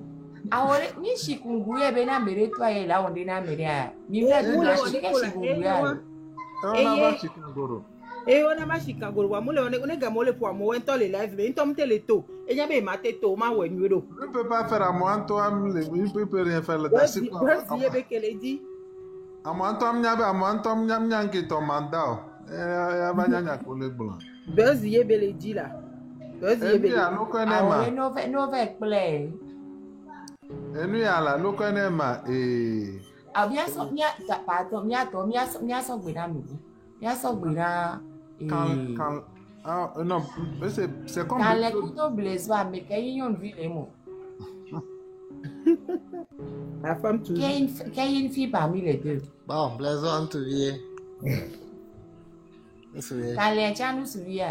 Ahora ni chikungunya bena mere toi et là on est na mere. Mi va de chikungunya. On va chikungoro. Ona ma Chicago wa mule one ga mole pour mo ento le live be ntom tele to e nya be ma te to ma we nyuro On ne peut pas faire à moi toi il peut rien faire le Basi ye be kele di à moi toi nya nki ton mandat ya ba nya ko le blanc Basi ye be le di la Basi ye be ya no ko na ma no ve play enu ya la no ko na ma ah bien so mia pardon mia so gbe na mi mia so gbe na quand non c'est comme quand les couteaux blessent va mais qu'il y a une vie les mots la femme tout qu'il y a une fille parmi les deux Bon, Blaise, on te vient. quand les gens nous suivent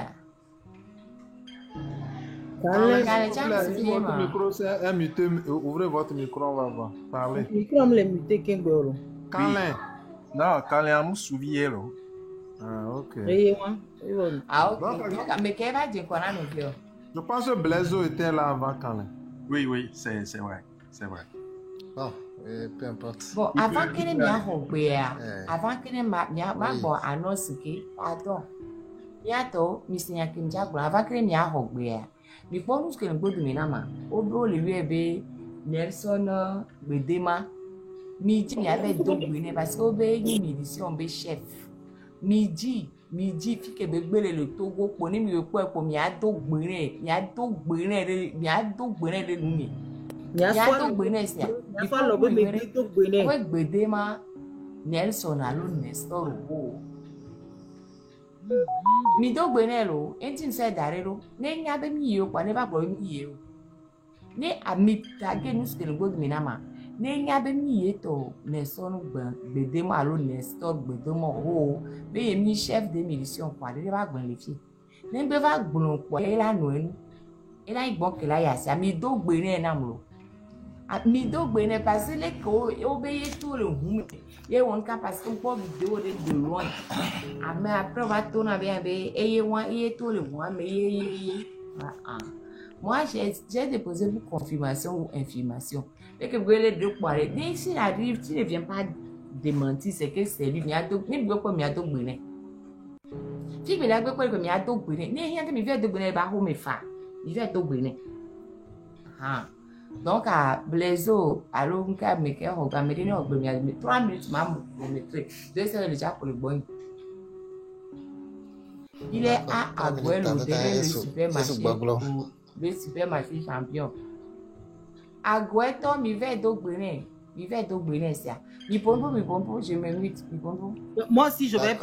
Votre micro c'est muté, ouvrez votre micro, on va voir. Parlez. micro am le muté kengoro Câlin. Non, Câlin, on souviens là. Ah, ok. eye wa ah ok mais qu'elle va dire quoi là nous vieux Je pense que Blaise était là avant Câlin. Oui, c'est vrai. C'est vrai. Bon, peu importe. bon avant que les miens avant que les miens bon annonce que pardon bientôt monsieur Kim Jagbo avant que les miens mi bonus que le bout de minama obro le lui Nelson Bedema midi mi avait double parce que obé ni mission be chef midi fi ke be gbele le Togo poni mi po mi a do gbere de numi mi a do gbere sia mi fa lo be me do gbere we Bedema Nelson alo Nestor o mi do gbere lo entin se dare lo ne nya be mi yo kwa ne ba bro mi yo ne amita ge nu se le go mi na ma ne nya be mi ye to Nelson Bedema alo Nestor Bedema o be mi chef de milition kwa de ba gbon le fi ne be va gbon kwa e la no enu e la igbon ke la ya si mi do gbere na mo mi do gbere parce que le ko o be ye to le hu ye won ka parce que po vidéo de loin mais après va tourner bien be e ye wan ye to le wan mais ye moi j'ai déposé pour confirmation ou infirmation et que vous les deux poirés dès s'il arrive tu ne viens pas démentir c'est que c'est lui mi a do ni gbe mi a do gbere fi mi la gbe ko mi a do gbere ni yan mi ve do gbere ba ho me fa mi ve do gbere donc à Blaiseau alors on ka me ke ho ga me ni ogbe mi a 3 minutes ma mo mettre 2 heures déjà pour le bon il est à Aguelo derrière le supermarché champion Agueto mi ve do gbere ça mi pompo je me mute mi pompo moi aussi je vais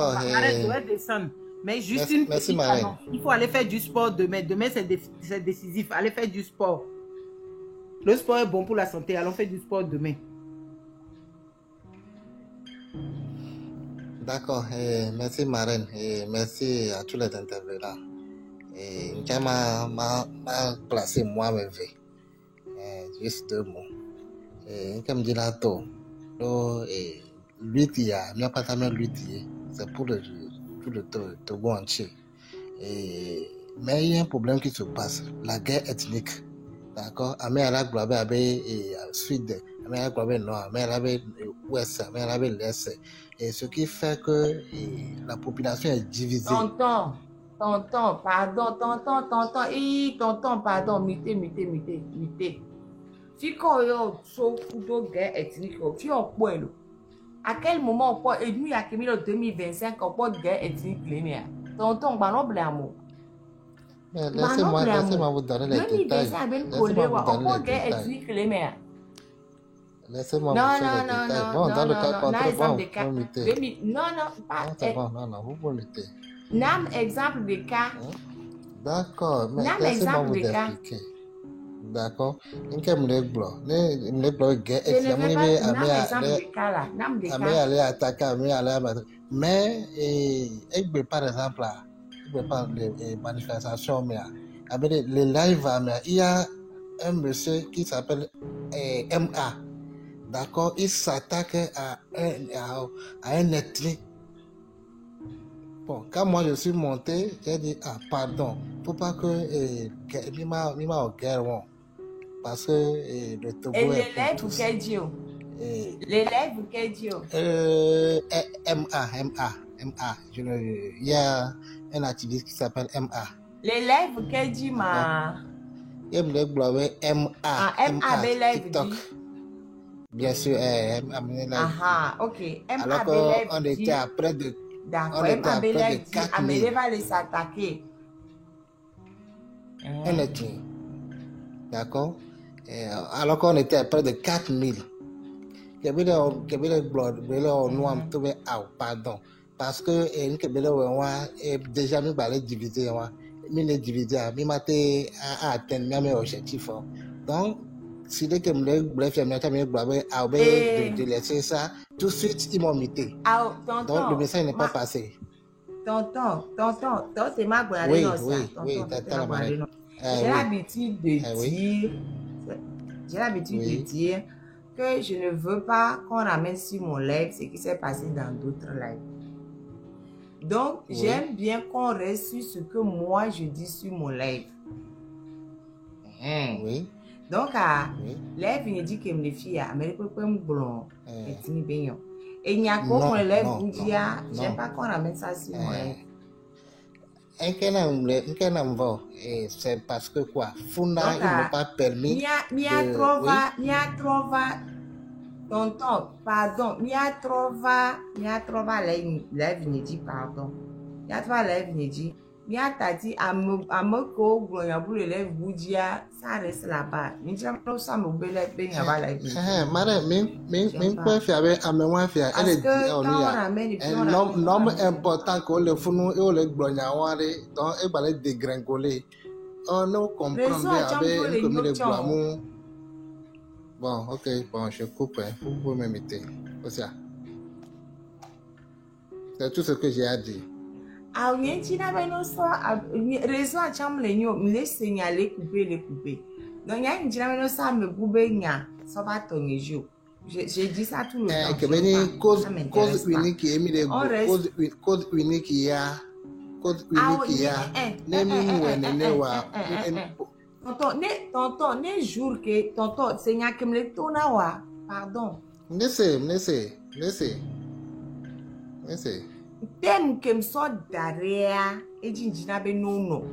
descendre mais juste une petite annonce. Il faut aller faire du sport demain c'est décisif allez faire du sport. Le sport est bon pour la santé. Allons faire du sport demain. D'accord. Merci Marraine. Et merci à tous les intervenants. J'ai ma placé moi me juste 2 mots. Comme dit là tôt, lutte il y a pas tellement lutte c'est pour le Togo entier. Mais il y a un problème qui se passe, la guerre ethnique. D'accord, Amérique globe avec sud, Amérique globe nord, Amérique ouest, Amérique l'est, et ce qui fait que la population est divisée. Tonton, pardon, muté. Si quand yo so kudo guerre ethnique, si on poil. À quel moment on peut et nous y a 2025 on peut guerre ethnique linéaire. Tonton, bah non blâme. Laissez-moi vous donner les détails. Laissez-moi vous donner les détails. Bon, dans le cas contre, vous mettez. Non, vous pouvez mettez. Nam exemple de cas. D'accord, mais laissez-moi vous expliquer. D'accord. Il y a un exemple de cas là. Mais, par exemple, les manifestations, mais avec les lives, il y a un monsieur qui s'appelle MA. D'accord, il s'attaque à un ethnique. Bon, quand moi je suis monté, j'ai dit, ah, pardon, faut pas que Mima au guerre. parce que le Togo Et est pour l'élève, tous. quel Dieu? Et, L'élève, quel Dieu? MA. Il y a un activiste qui s'appelle MA. L'élève, quel Dieu, ma? Il me dit MA. Ah, MA, l'élève, TikTok. dit. Bien sûr, MA, l'élève. Ah, ok. MA, Alors l'élève, qu'on dit. était à près de, D'accord, on était MA, à près l'élève, de dit. 4 Amélie 000. va aller s'attaquer. Un étude. D'accord? Alors qu'on était à près de 4 000. Pardon. Parce que déjà, nous allons diviser. Nous les diviser. Nous allons atteindre mes objectifs. Donc, si les que de laisser ça, tout de suite, ils m'ont muté. Ah, Donc, le message n'est pas passé. Tonton, c'est ma guarde, Oui, non, ça. oui, Tonton, c'est t'as ma la guarde, manette. non. Ah, J'ai oui. l'habitude de Ah, oui. dire, j'ai l'habitude de dire que je ne veux pas qu'on ramène sur mon live ce qui s'est passé dans d'autres lives. Donc, Oui. j'aime bien qu'on reste sur ce que moi je dis sur mon live. Oui. Donc, à Oui. live, il dit que les filles, Amérique, peut me blond, Eh. et tini bien. Et il y a quoi Non, qu'on lève, non, vous non, dire, j'aime non. pas qu'on ramène ça sur mon live. C'est parce que quoi? Funda, Donc, ils n'ont pas permis Mia de... trova, tonton, pardon, mia trova, lève, ne dit pardon. Mia trova, lève, ne dit, mia tati, à me ko, gloria, pour le lève, boudia, ça reste là-bas. Ni jamais, ça me belève, ben, y'a pas la vie. Madame, mais quoi faire avec Améouin faire? Parce Elle est que quand on ramène, et puis on un ramène, homme important qu'on le fournou et on le glognaware, donc il va le dégringoler. On ne comprend Raison, bien attends, faut avec les comme le notions. glamour. Bon, ok, bon, je coupe, hein. Vous pouvez m'imiter. C'est tout ce que j'ai à dire. ah oui, tu n'as pas non ça, raison, attends, me laisse signaler, couper. Donc, il y a une dynamique, ça me couper, ça va ton jour. J'ai dit ça tout le temps. Que venir cause unique qui est mis de On reste. cause unique qui y a. Cause Ah unique oui, qui y a. Tonton, ne jour que, tonton, c'est n'y a que me le tourne à pardon. Laissez. T'aimes que me sort derrière et jinjina be non.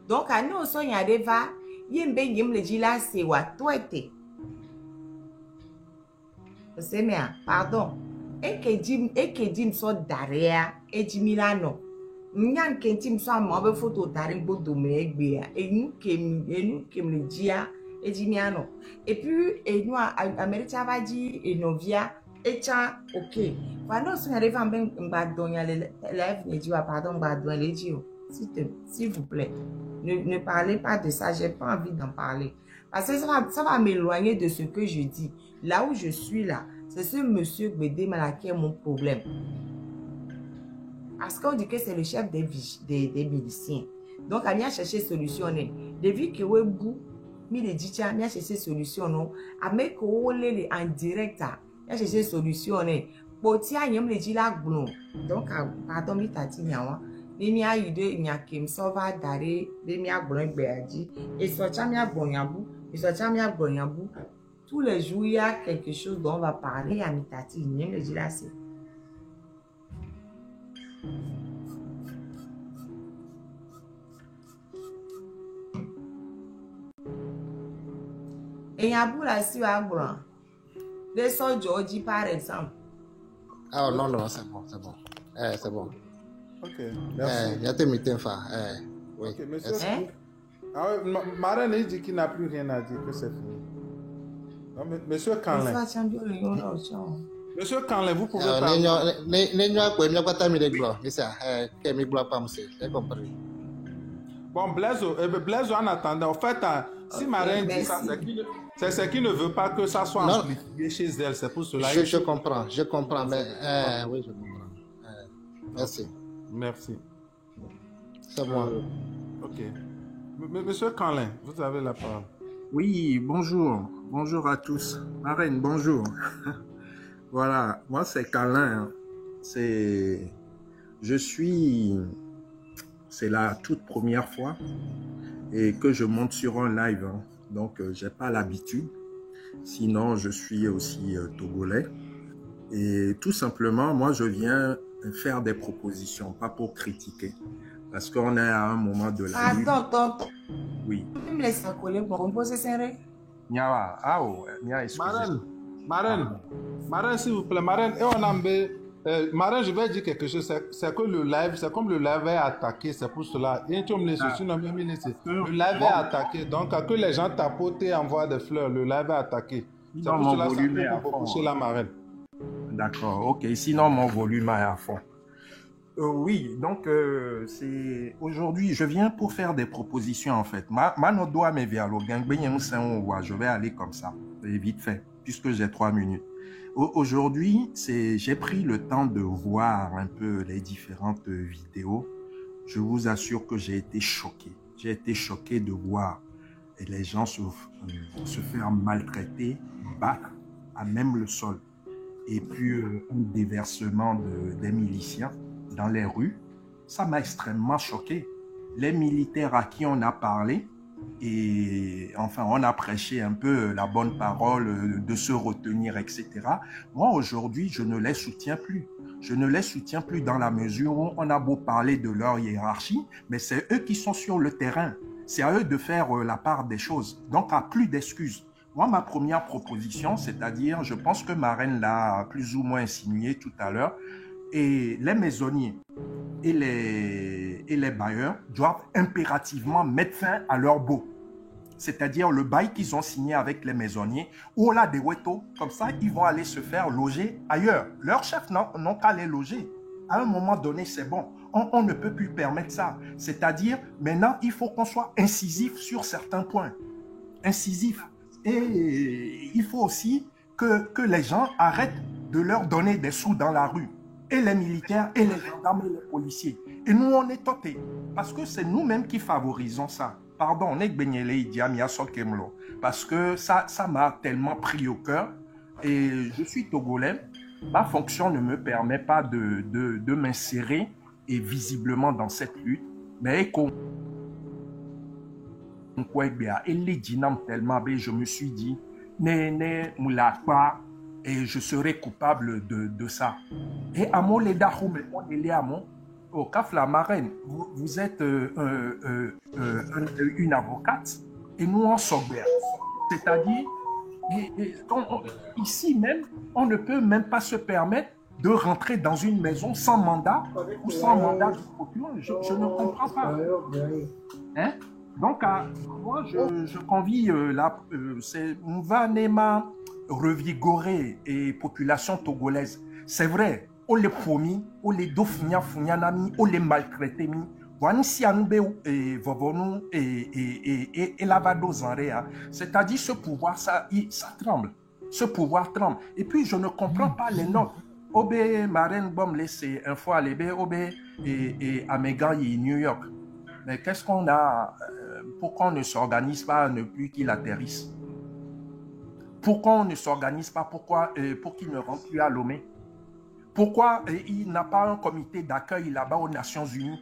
Donc, à nous, on y a des va, yembe yem le jila se wa toite. C'est bien, pardon. Et que dim sort derrière et jimilano. Nyan kentim so mo be photo tarin bodo me egbe e nu kem le dia e jimiano. Et puis et nous America va di e novia et cha OK. Quand on arrive en ben mbadonya le live ne dit pardon mbadon le dit s'il vous plaît. Ne parlez pas de ça, j'ai pas envie d'en parler. Parce que ça va m'éloigner de ce que je dis. Là où je suis là, c'est ce monsieur Gbede Malaki est mon problème. Parce qu'on dit que c'est le chef des miliciens. Donc, il a cherché solution. Depuis que vous bout, il a dit qu'il a cherché solution. Avec que en direct, il a cherché solution. Pour tiens, il a dit la glon. Donc, pardon, il t'a dit il y a eu deux, il y a qui me sauve d'arrêt, il y a glon béadi. Et soit il y a glon yabou, et soit il y a glon yabou. Tous les jours, il y a quelque chose dont on va parler à Mitati. Il me dit là, c'est. Et il y a beaucoup là sur un grand. Les sols Georgie, par exemple. Ah non, c'est bon. C'est bon. Ok, merci. Il y a des meetings, oui. Ok, monsieur. Ah oui, Marraine dit qu'il n'a plus rien à dire, que c'est fini. Non, monsieur Canlin. Monsieur Canlin, vous pouvez parler. Bon, Blaise, en attendant, en fait, si Marraine dit ça, c'est ce qui ne veut pas que ça soit amplifié chez elle. C'est pour cela. Je comprends, mais oui, je comprends. Merci. C'est moi. Ok. Monsieur Canlin, vous avez la parole. Oui, bonjour. Bonjour à tous. Marraine, bonjour. Voilà, moi c'est Canlin. C'est la toute première fois et que je monte sur un live. Hein. Donc, j'ai pas l'habitude. Sinon, je suis aussi togolais. Et tout simplement, moi, je viens faire des propositions, pas pour critiquer. Parce qu'on est à un moment de la vie. Attends. Oui. Tu peux me laisser coller pour composer serré? Nyawa, Nia, excusez. Marraine, s'il vous plaît, Marraine, Marraine, je vais dire quelque chose. C'est que le live, c'est comme le live est attaqué, c'est pour cela. Le live est attaqué, donc que les gens tapotent et envoient des fleurs, le live est attaqué. C'est pour cela que pour coucher la Marraine. D'accord, ok. Sinon, mon volume est à fond. Oui, donc c'est aujourd'hui, je viens pour faire des propositions en fait. Je vais aller comme ça, vite fait, puisque j'ai 3 minutes. Aujourd'hui, j'ai pris le temps de voir un peu les différentes vidéos. Je vous assure que j'ai été choqué. J'ai été choqué de voir les gens se faire maltraiter, battre à même le sol. Et puis un déversement des miliciens dans les rues, ça m'a extrêmement choqué. Les militaires à qui on a parlé, et enfin on a prêché un peu la bonne parole de se retenir, etc. Moi aujourd'hui, je ne les soutiens plus. Je ne les soutiens plus dans la mesure où on a beau parler de leur hiérarchie, mais c'est eux qui sont sur le terrain. C'est à eux de faire la part des choses. Donc, à plus d'excuses. Moi, ma première proposition, c'est-à-dire, je pense que Marraine l'a plus ou moins insinué tout à l'heure, et les maisonniers et les bailleurs doivent impérativement mettre fin à leur baux. C'est-à-dire le bail qu'ils ont signé avec les maisonniers, ou là des wetos, comme ça, ils vont aller se faire loger ailleurs. Leurs chefs n'ont qu'à les loger. À un moment donné, c'est bon. On ne peut plus permettre ça. C'est-à-dire, maintenant, il faut qu'on soit incisif sur certains points. Incisif. Et il faut aussi que les gens arrêtent de leur donner des sous dans la rue. Et les militaires, et les gendarmes, et les policiers. Et nous, on est totés. Parce que c'est nous-mêmes qui favorisons ça. Pardon, on est parce que ça m'a tellement pris au cœur. Et je suis togolais. Ma fonction ne me permet pas de m'insérer et visiblement dans cette lutte. Mais je me suis dit, et je serai coupable de ça. Et à mon au Kafla Marraine, vous êtes une avocate et nous en sommes. C'est-à-dire, ici même, on ne peut même pas se permettre de rentrer dans une maison sans mandat ou sans mandat du procureur. Je ne comprends pas. Hein? Donc, moi, je convie Mvanema revigorer et population togolaise. C'est vrai, on les promis, on les dofnia funyanami, on les maltraités. Et lavado zanrea. C'est-à-dire ce pouvoir, ça tremble. Ce pouvoir tremble. Et puis, je ne comprends pas les notes. Obé, Marraine Bom, laissez un fois les Obé et Amégan, New York. Mais qu'est-ce qu'on a? Pourquoi on ne s'organise pas ne plus qu'il atterrisse? Pourquoi on ne s'organise pas pour qu'il ne rentre plus à Lomé? Pourquoi il n'a pas un comité d'accueil là-bas aux Nations Unies?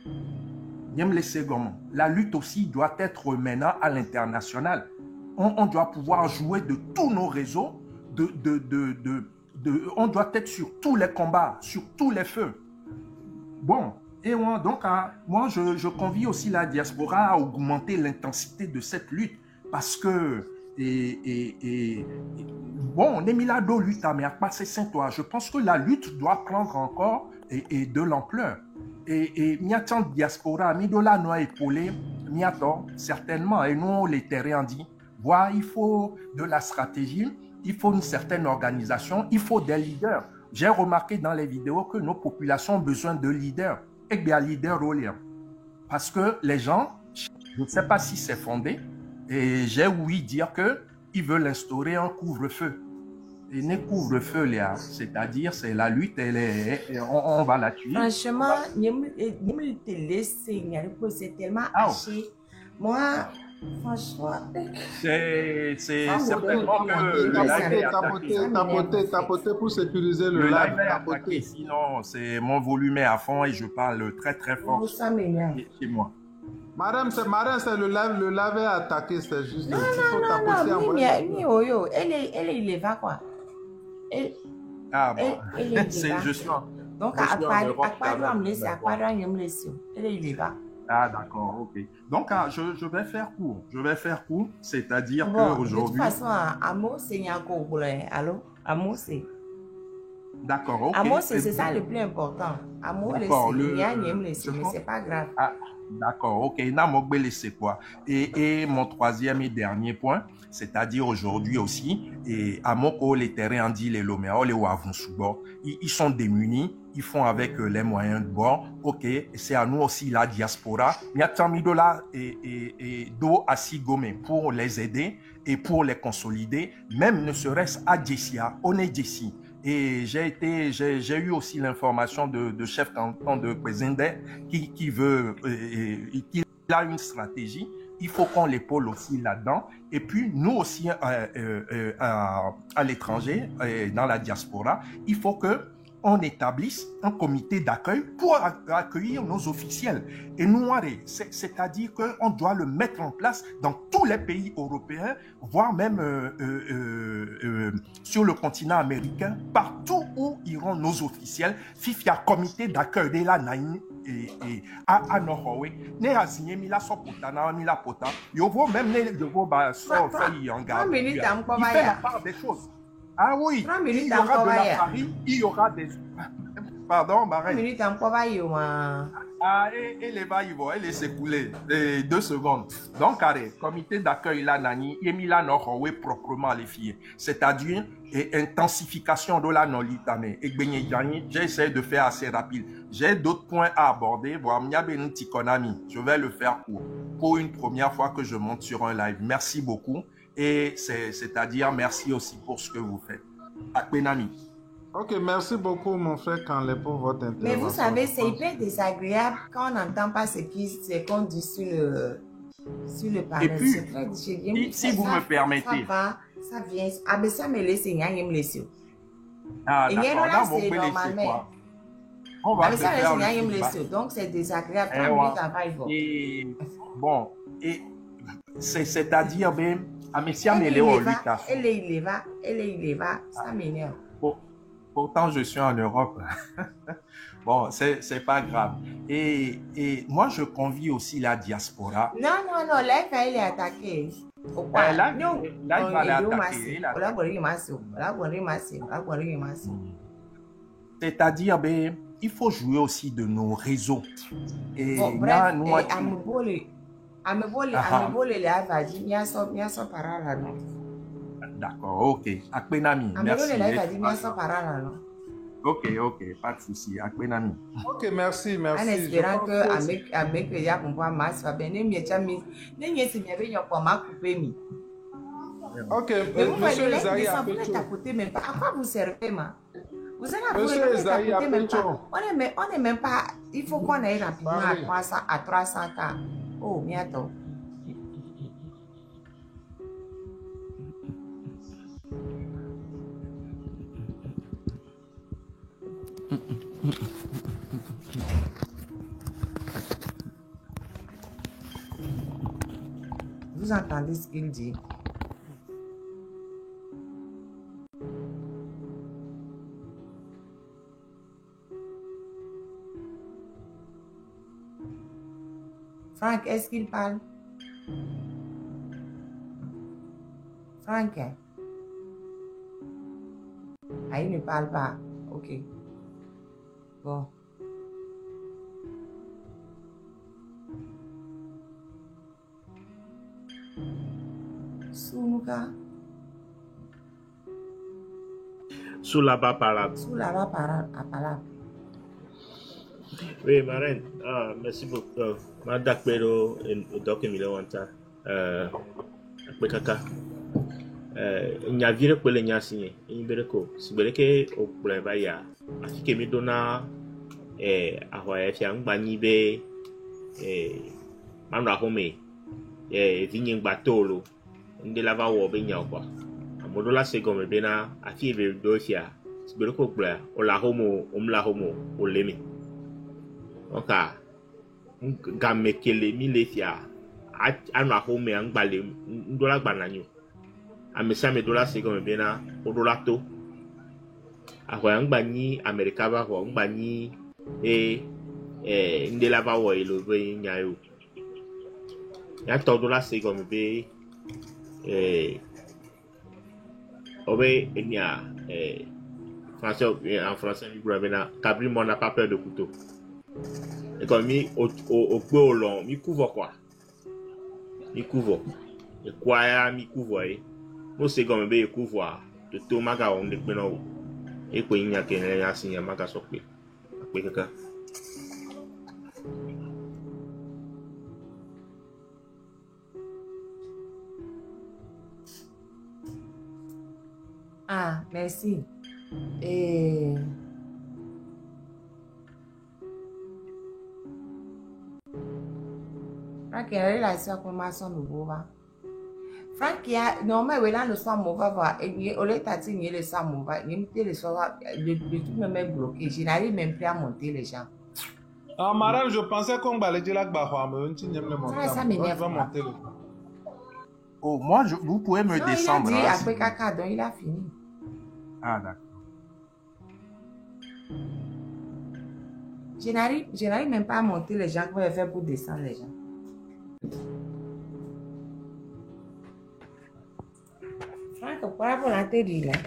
La lutte aussi doit être maintenant à l'international. On doit pouvoir jouer de tous nos réseaux, on doit être sur tous les combats, sur tous les feux. Bon, et donc moi je convie aussi la diaspora à augmenter l'intensité de cette lutte parce que bon, on est mis là de lutte, mais à passer 5 toi. Je pense que la lutte doit prendre encore et de l'ampleur. Et miatan diaspora, midola noa épaulé, miato, certainement, et nous les terrains dit, voilà, il faut de la stratégie, il faut une certaine organisation, il faut des leaders. J'ai remarqué dans les vidéos que nos populations ont besoin de leaders. Et bien, leader rôle. Parce que les gens, je ne sais pas si c'est fondé, et j'ai ouï dire qu'ils veulent instaurer un couvre-feu. Et ne couvre-feu, Léa, c'est-à-dire, c'est la lutte, on va la tuer. Franchement, c'est tellement haché. Moi, franchement, c'est certainement que tapoter pour sécuriser le live. Tapoter. Sinon, mon volume est à fond et je parle très très fort chez moi. Madame, c'est le live est attaqué, c'est juste. Non, Il faut non, tapoter non, en non, voix. yo, il est va quoi. Ah bon, Elle est c'est, là. je suis en, Donc, je suis en Europe à quoi quand doit même. me laisser, à quoi doit me laisser. Elle est là. Ah d'accord, ok. Donc je vais faire court. Je vais faire court, c'est-à-dire Bon, qu'aujourd'hui... de toute façon, Amo, c'est Nyako. Allô? Amo, c'est. D'accord, ok. Amo, c'est ça le plus important. Amo, D'accord, mais je c'est pas grave. Ah, d'accord, ok. Namogbe, c'est quoi? Et mon troisième et dernier point, c'est-à-dire aujourd'hui aussi, et Amoko, les terrains en dit les Loméo, les Wavon Soubor, ils sont démunis, ils font avec les moyens de bord. Ok, c'est à nous aussi la diaspora. Il y a $100 000 et d'eau à Sigomé pour les aider et pour les consolider, même ne serait-ce à Jessia, on est Jessie. Et j'ai eu aussi l'information de chef canton de Présinde qui veut, qu'il a une stratégie. Il faut qu'on l'épaule aussi là-dedans. Et puis, nous aussi, à l'étranger, dans la diaspora, il faut que on établisse un comité d'accueil pour accueillir nos officiels. Et nous, c'est-à-dire qu'on doit le mettre en place dans tous les pays européens, voire même sur le continent américain, partout où iront nos officiels. Fifia comité d'accueil de la Naïn et à Norway. Ne azigné mila sopota na mila pota. Yo vo même ne vo ba so fi en garde. Il fait la part des choses. Ah oui, il y aura de la farine, il y aura des... Pardon, Barret. 3 minutes encore, Ah, et les va, elle est s'écouler. 2 secondes. Donc, arrête, comité d'accueil là, Nani, Emila Norway proprement les filles. C'est-à-dire, intensification de la non-litane. Et j'essaie de faire assez rapide. J'ai d'autres points à aborder. Je vais le faire pour une première fois que je monte sur un live. Merci beaucoup. Et c'est-à-dire, merci aussi pour ce que vous faites. Akbenami. Ok, merci beaucoup, mon frère Kanle, pour votre intervention. Mais vous savez, c'est hyper désagréable quand on n'entend pas ce qu'on dit sur le panel. Et puis, c'est très désagréable. si vous me permettez. Ça vient. Ah, mais ça me laisse, il y a un laisse. Ah, d'accord. Là, vous pouvez laisser quoi? On va faire le feedback. Donc, c'est désagréable. Et bon, et c'est-à-dire même, elle est va, ça m'énerve. Pourtant, je suis en Europe. Bon, c'est pas grave. Et moi, je convie aussi la diaspora. Non, là, il est attaqué. Là, il va l'attaquer. C'est-à-dire, il faut jouer aussi de nos réseaux. Et bon, bref, d'accord, ok. Akbenami, merci. Ok, pas de souci. Akbenami. Ok, merci. En espérant que avec les gens pour masse va bien, ok, monsieur Esaïe à quoi vous servez, ma? Vous allez Monsieur Esaïe même pas. On est même pas. Il faut qu'on aille rapidement à 300 cas. Oh, bientôt. Vous entendez ce qu'il dit? Franck, est-ce qu'il parle? Franck? Ah, il ne parle pas. Ok. Bon. Sunuka? Sulaba Palab. Sulaba Palab. Oui, Marraine, merci beaucoup. Madak Pero et Doc Emile Wanta. Akbekaka. Nya vire kwele nya sinye. Inbereko. Sibeleke o problema ya. Afike mi dona ahwa efia ngbani be manu ahome. Vinye ngbatolo. Ndelava wo be nya kwa. Amodola segome be na afi be do fia. Sibeleko kpla o la homo, omla homo, o lemi. Ok, game kele mi le fia anu ahome angbale ndola gbananyo amesa me dola se comme bena odola to ahwa angbanyi america ba ho angbanyi ndela ba wo ilo be nyayo ya to dola se comme be obe enya français en français il bena cabri mon n'a pas peur de couteau et comme mi au peu au long mi couvre quoi mi couvre et quoi ya mi couvre no se comme be couvre de to maga on de peno e ko nya ke ya sinya maga so pe kaka Ah, merci. Frank, il y a la formation nouveau. Frank, il y a normalement, là, le sang mauvais va. Et au lieu de le sang mauvais, il me dit le soir, le truc me met bloqué. Je n'arrive même plus à monter les gens. Ah, Maran, je pensais qu'on allait dire là que ça m'énerve. Monter. Oh, moi, vous pouvez me descendre. Il a dit après caca, donc il a fini. Ah, d'accord. Je n'arrive même pas à monter les gens. Comment faire pour descendre les gens? Franck, pourquoi pour l'intérieur là?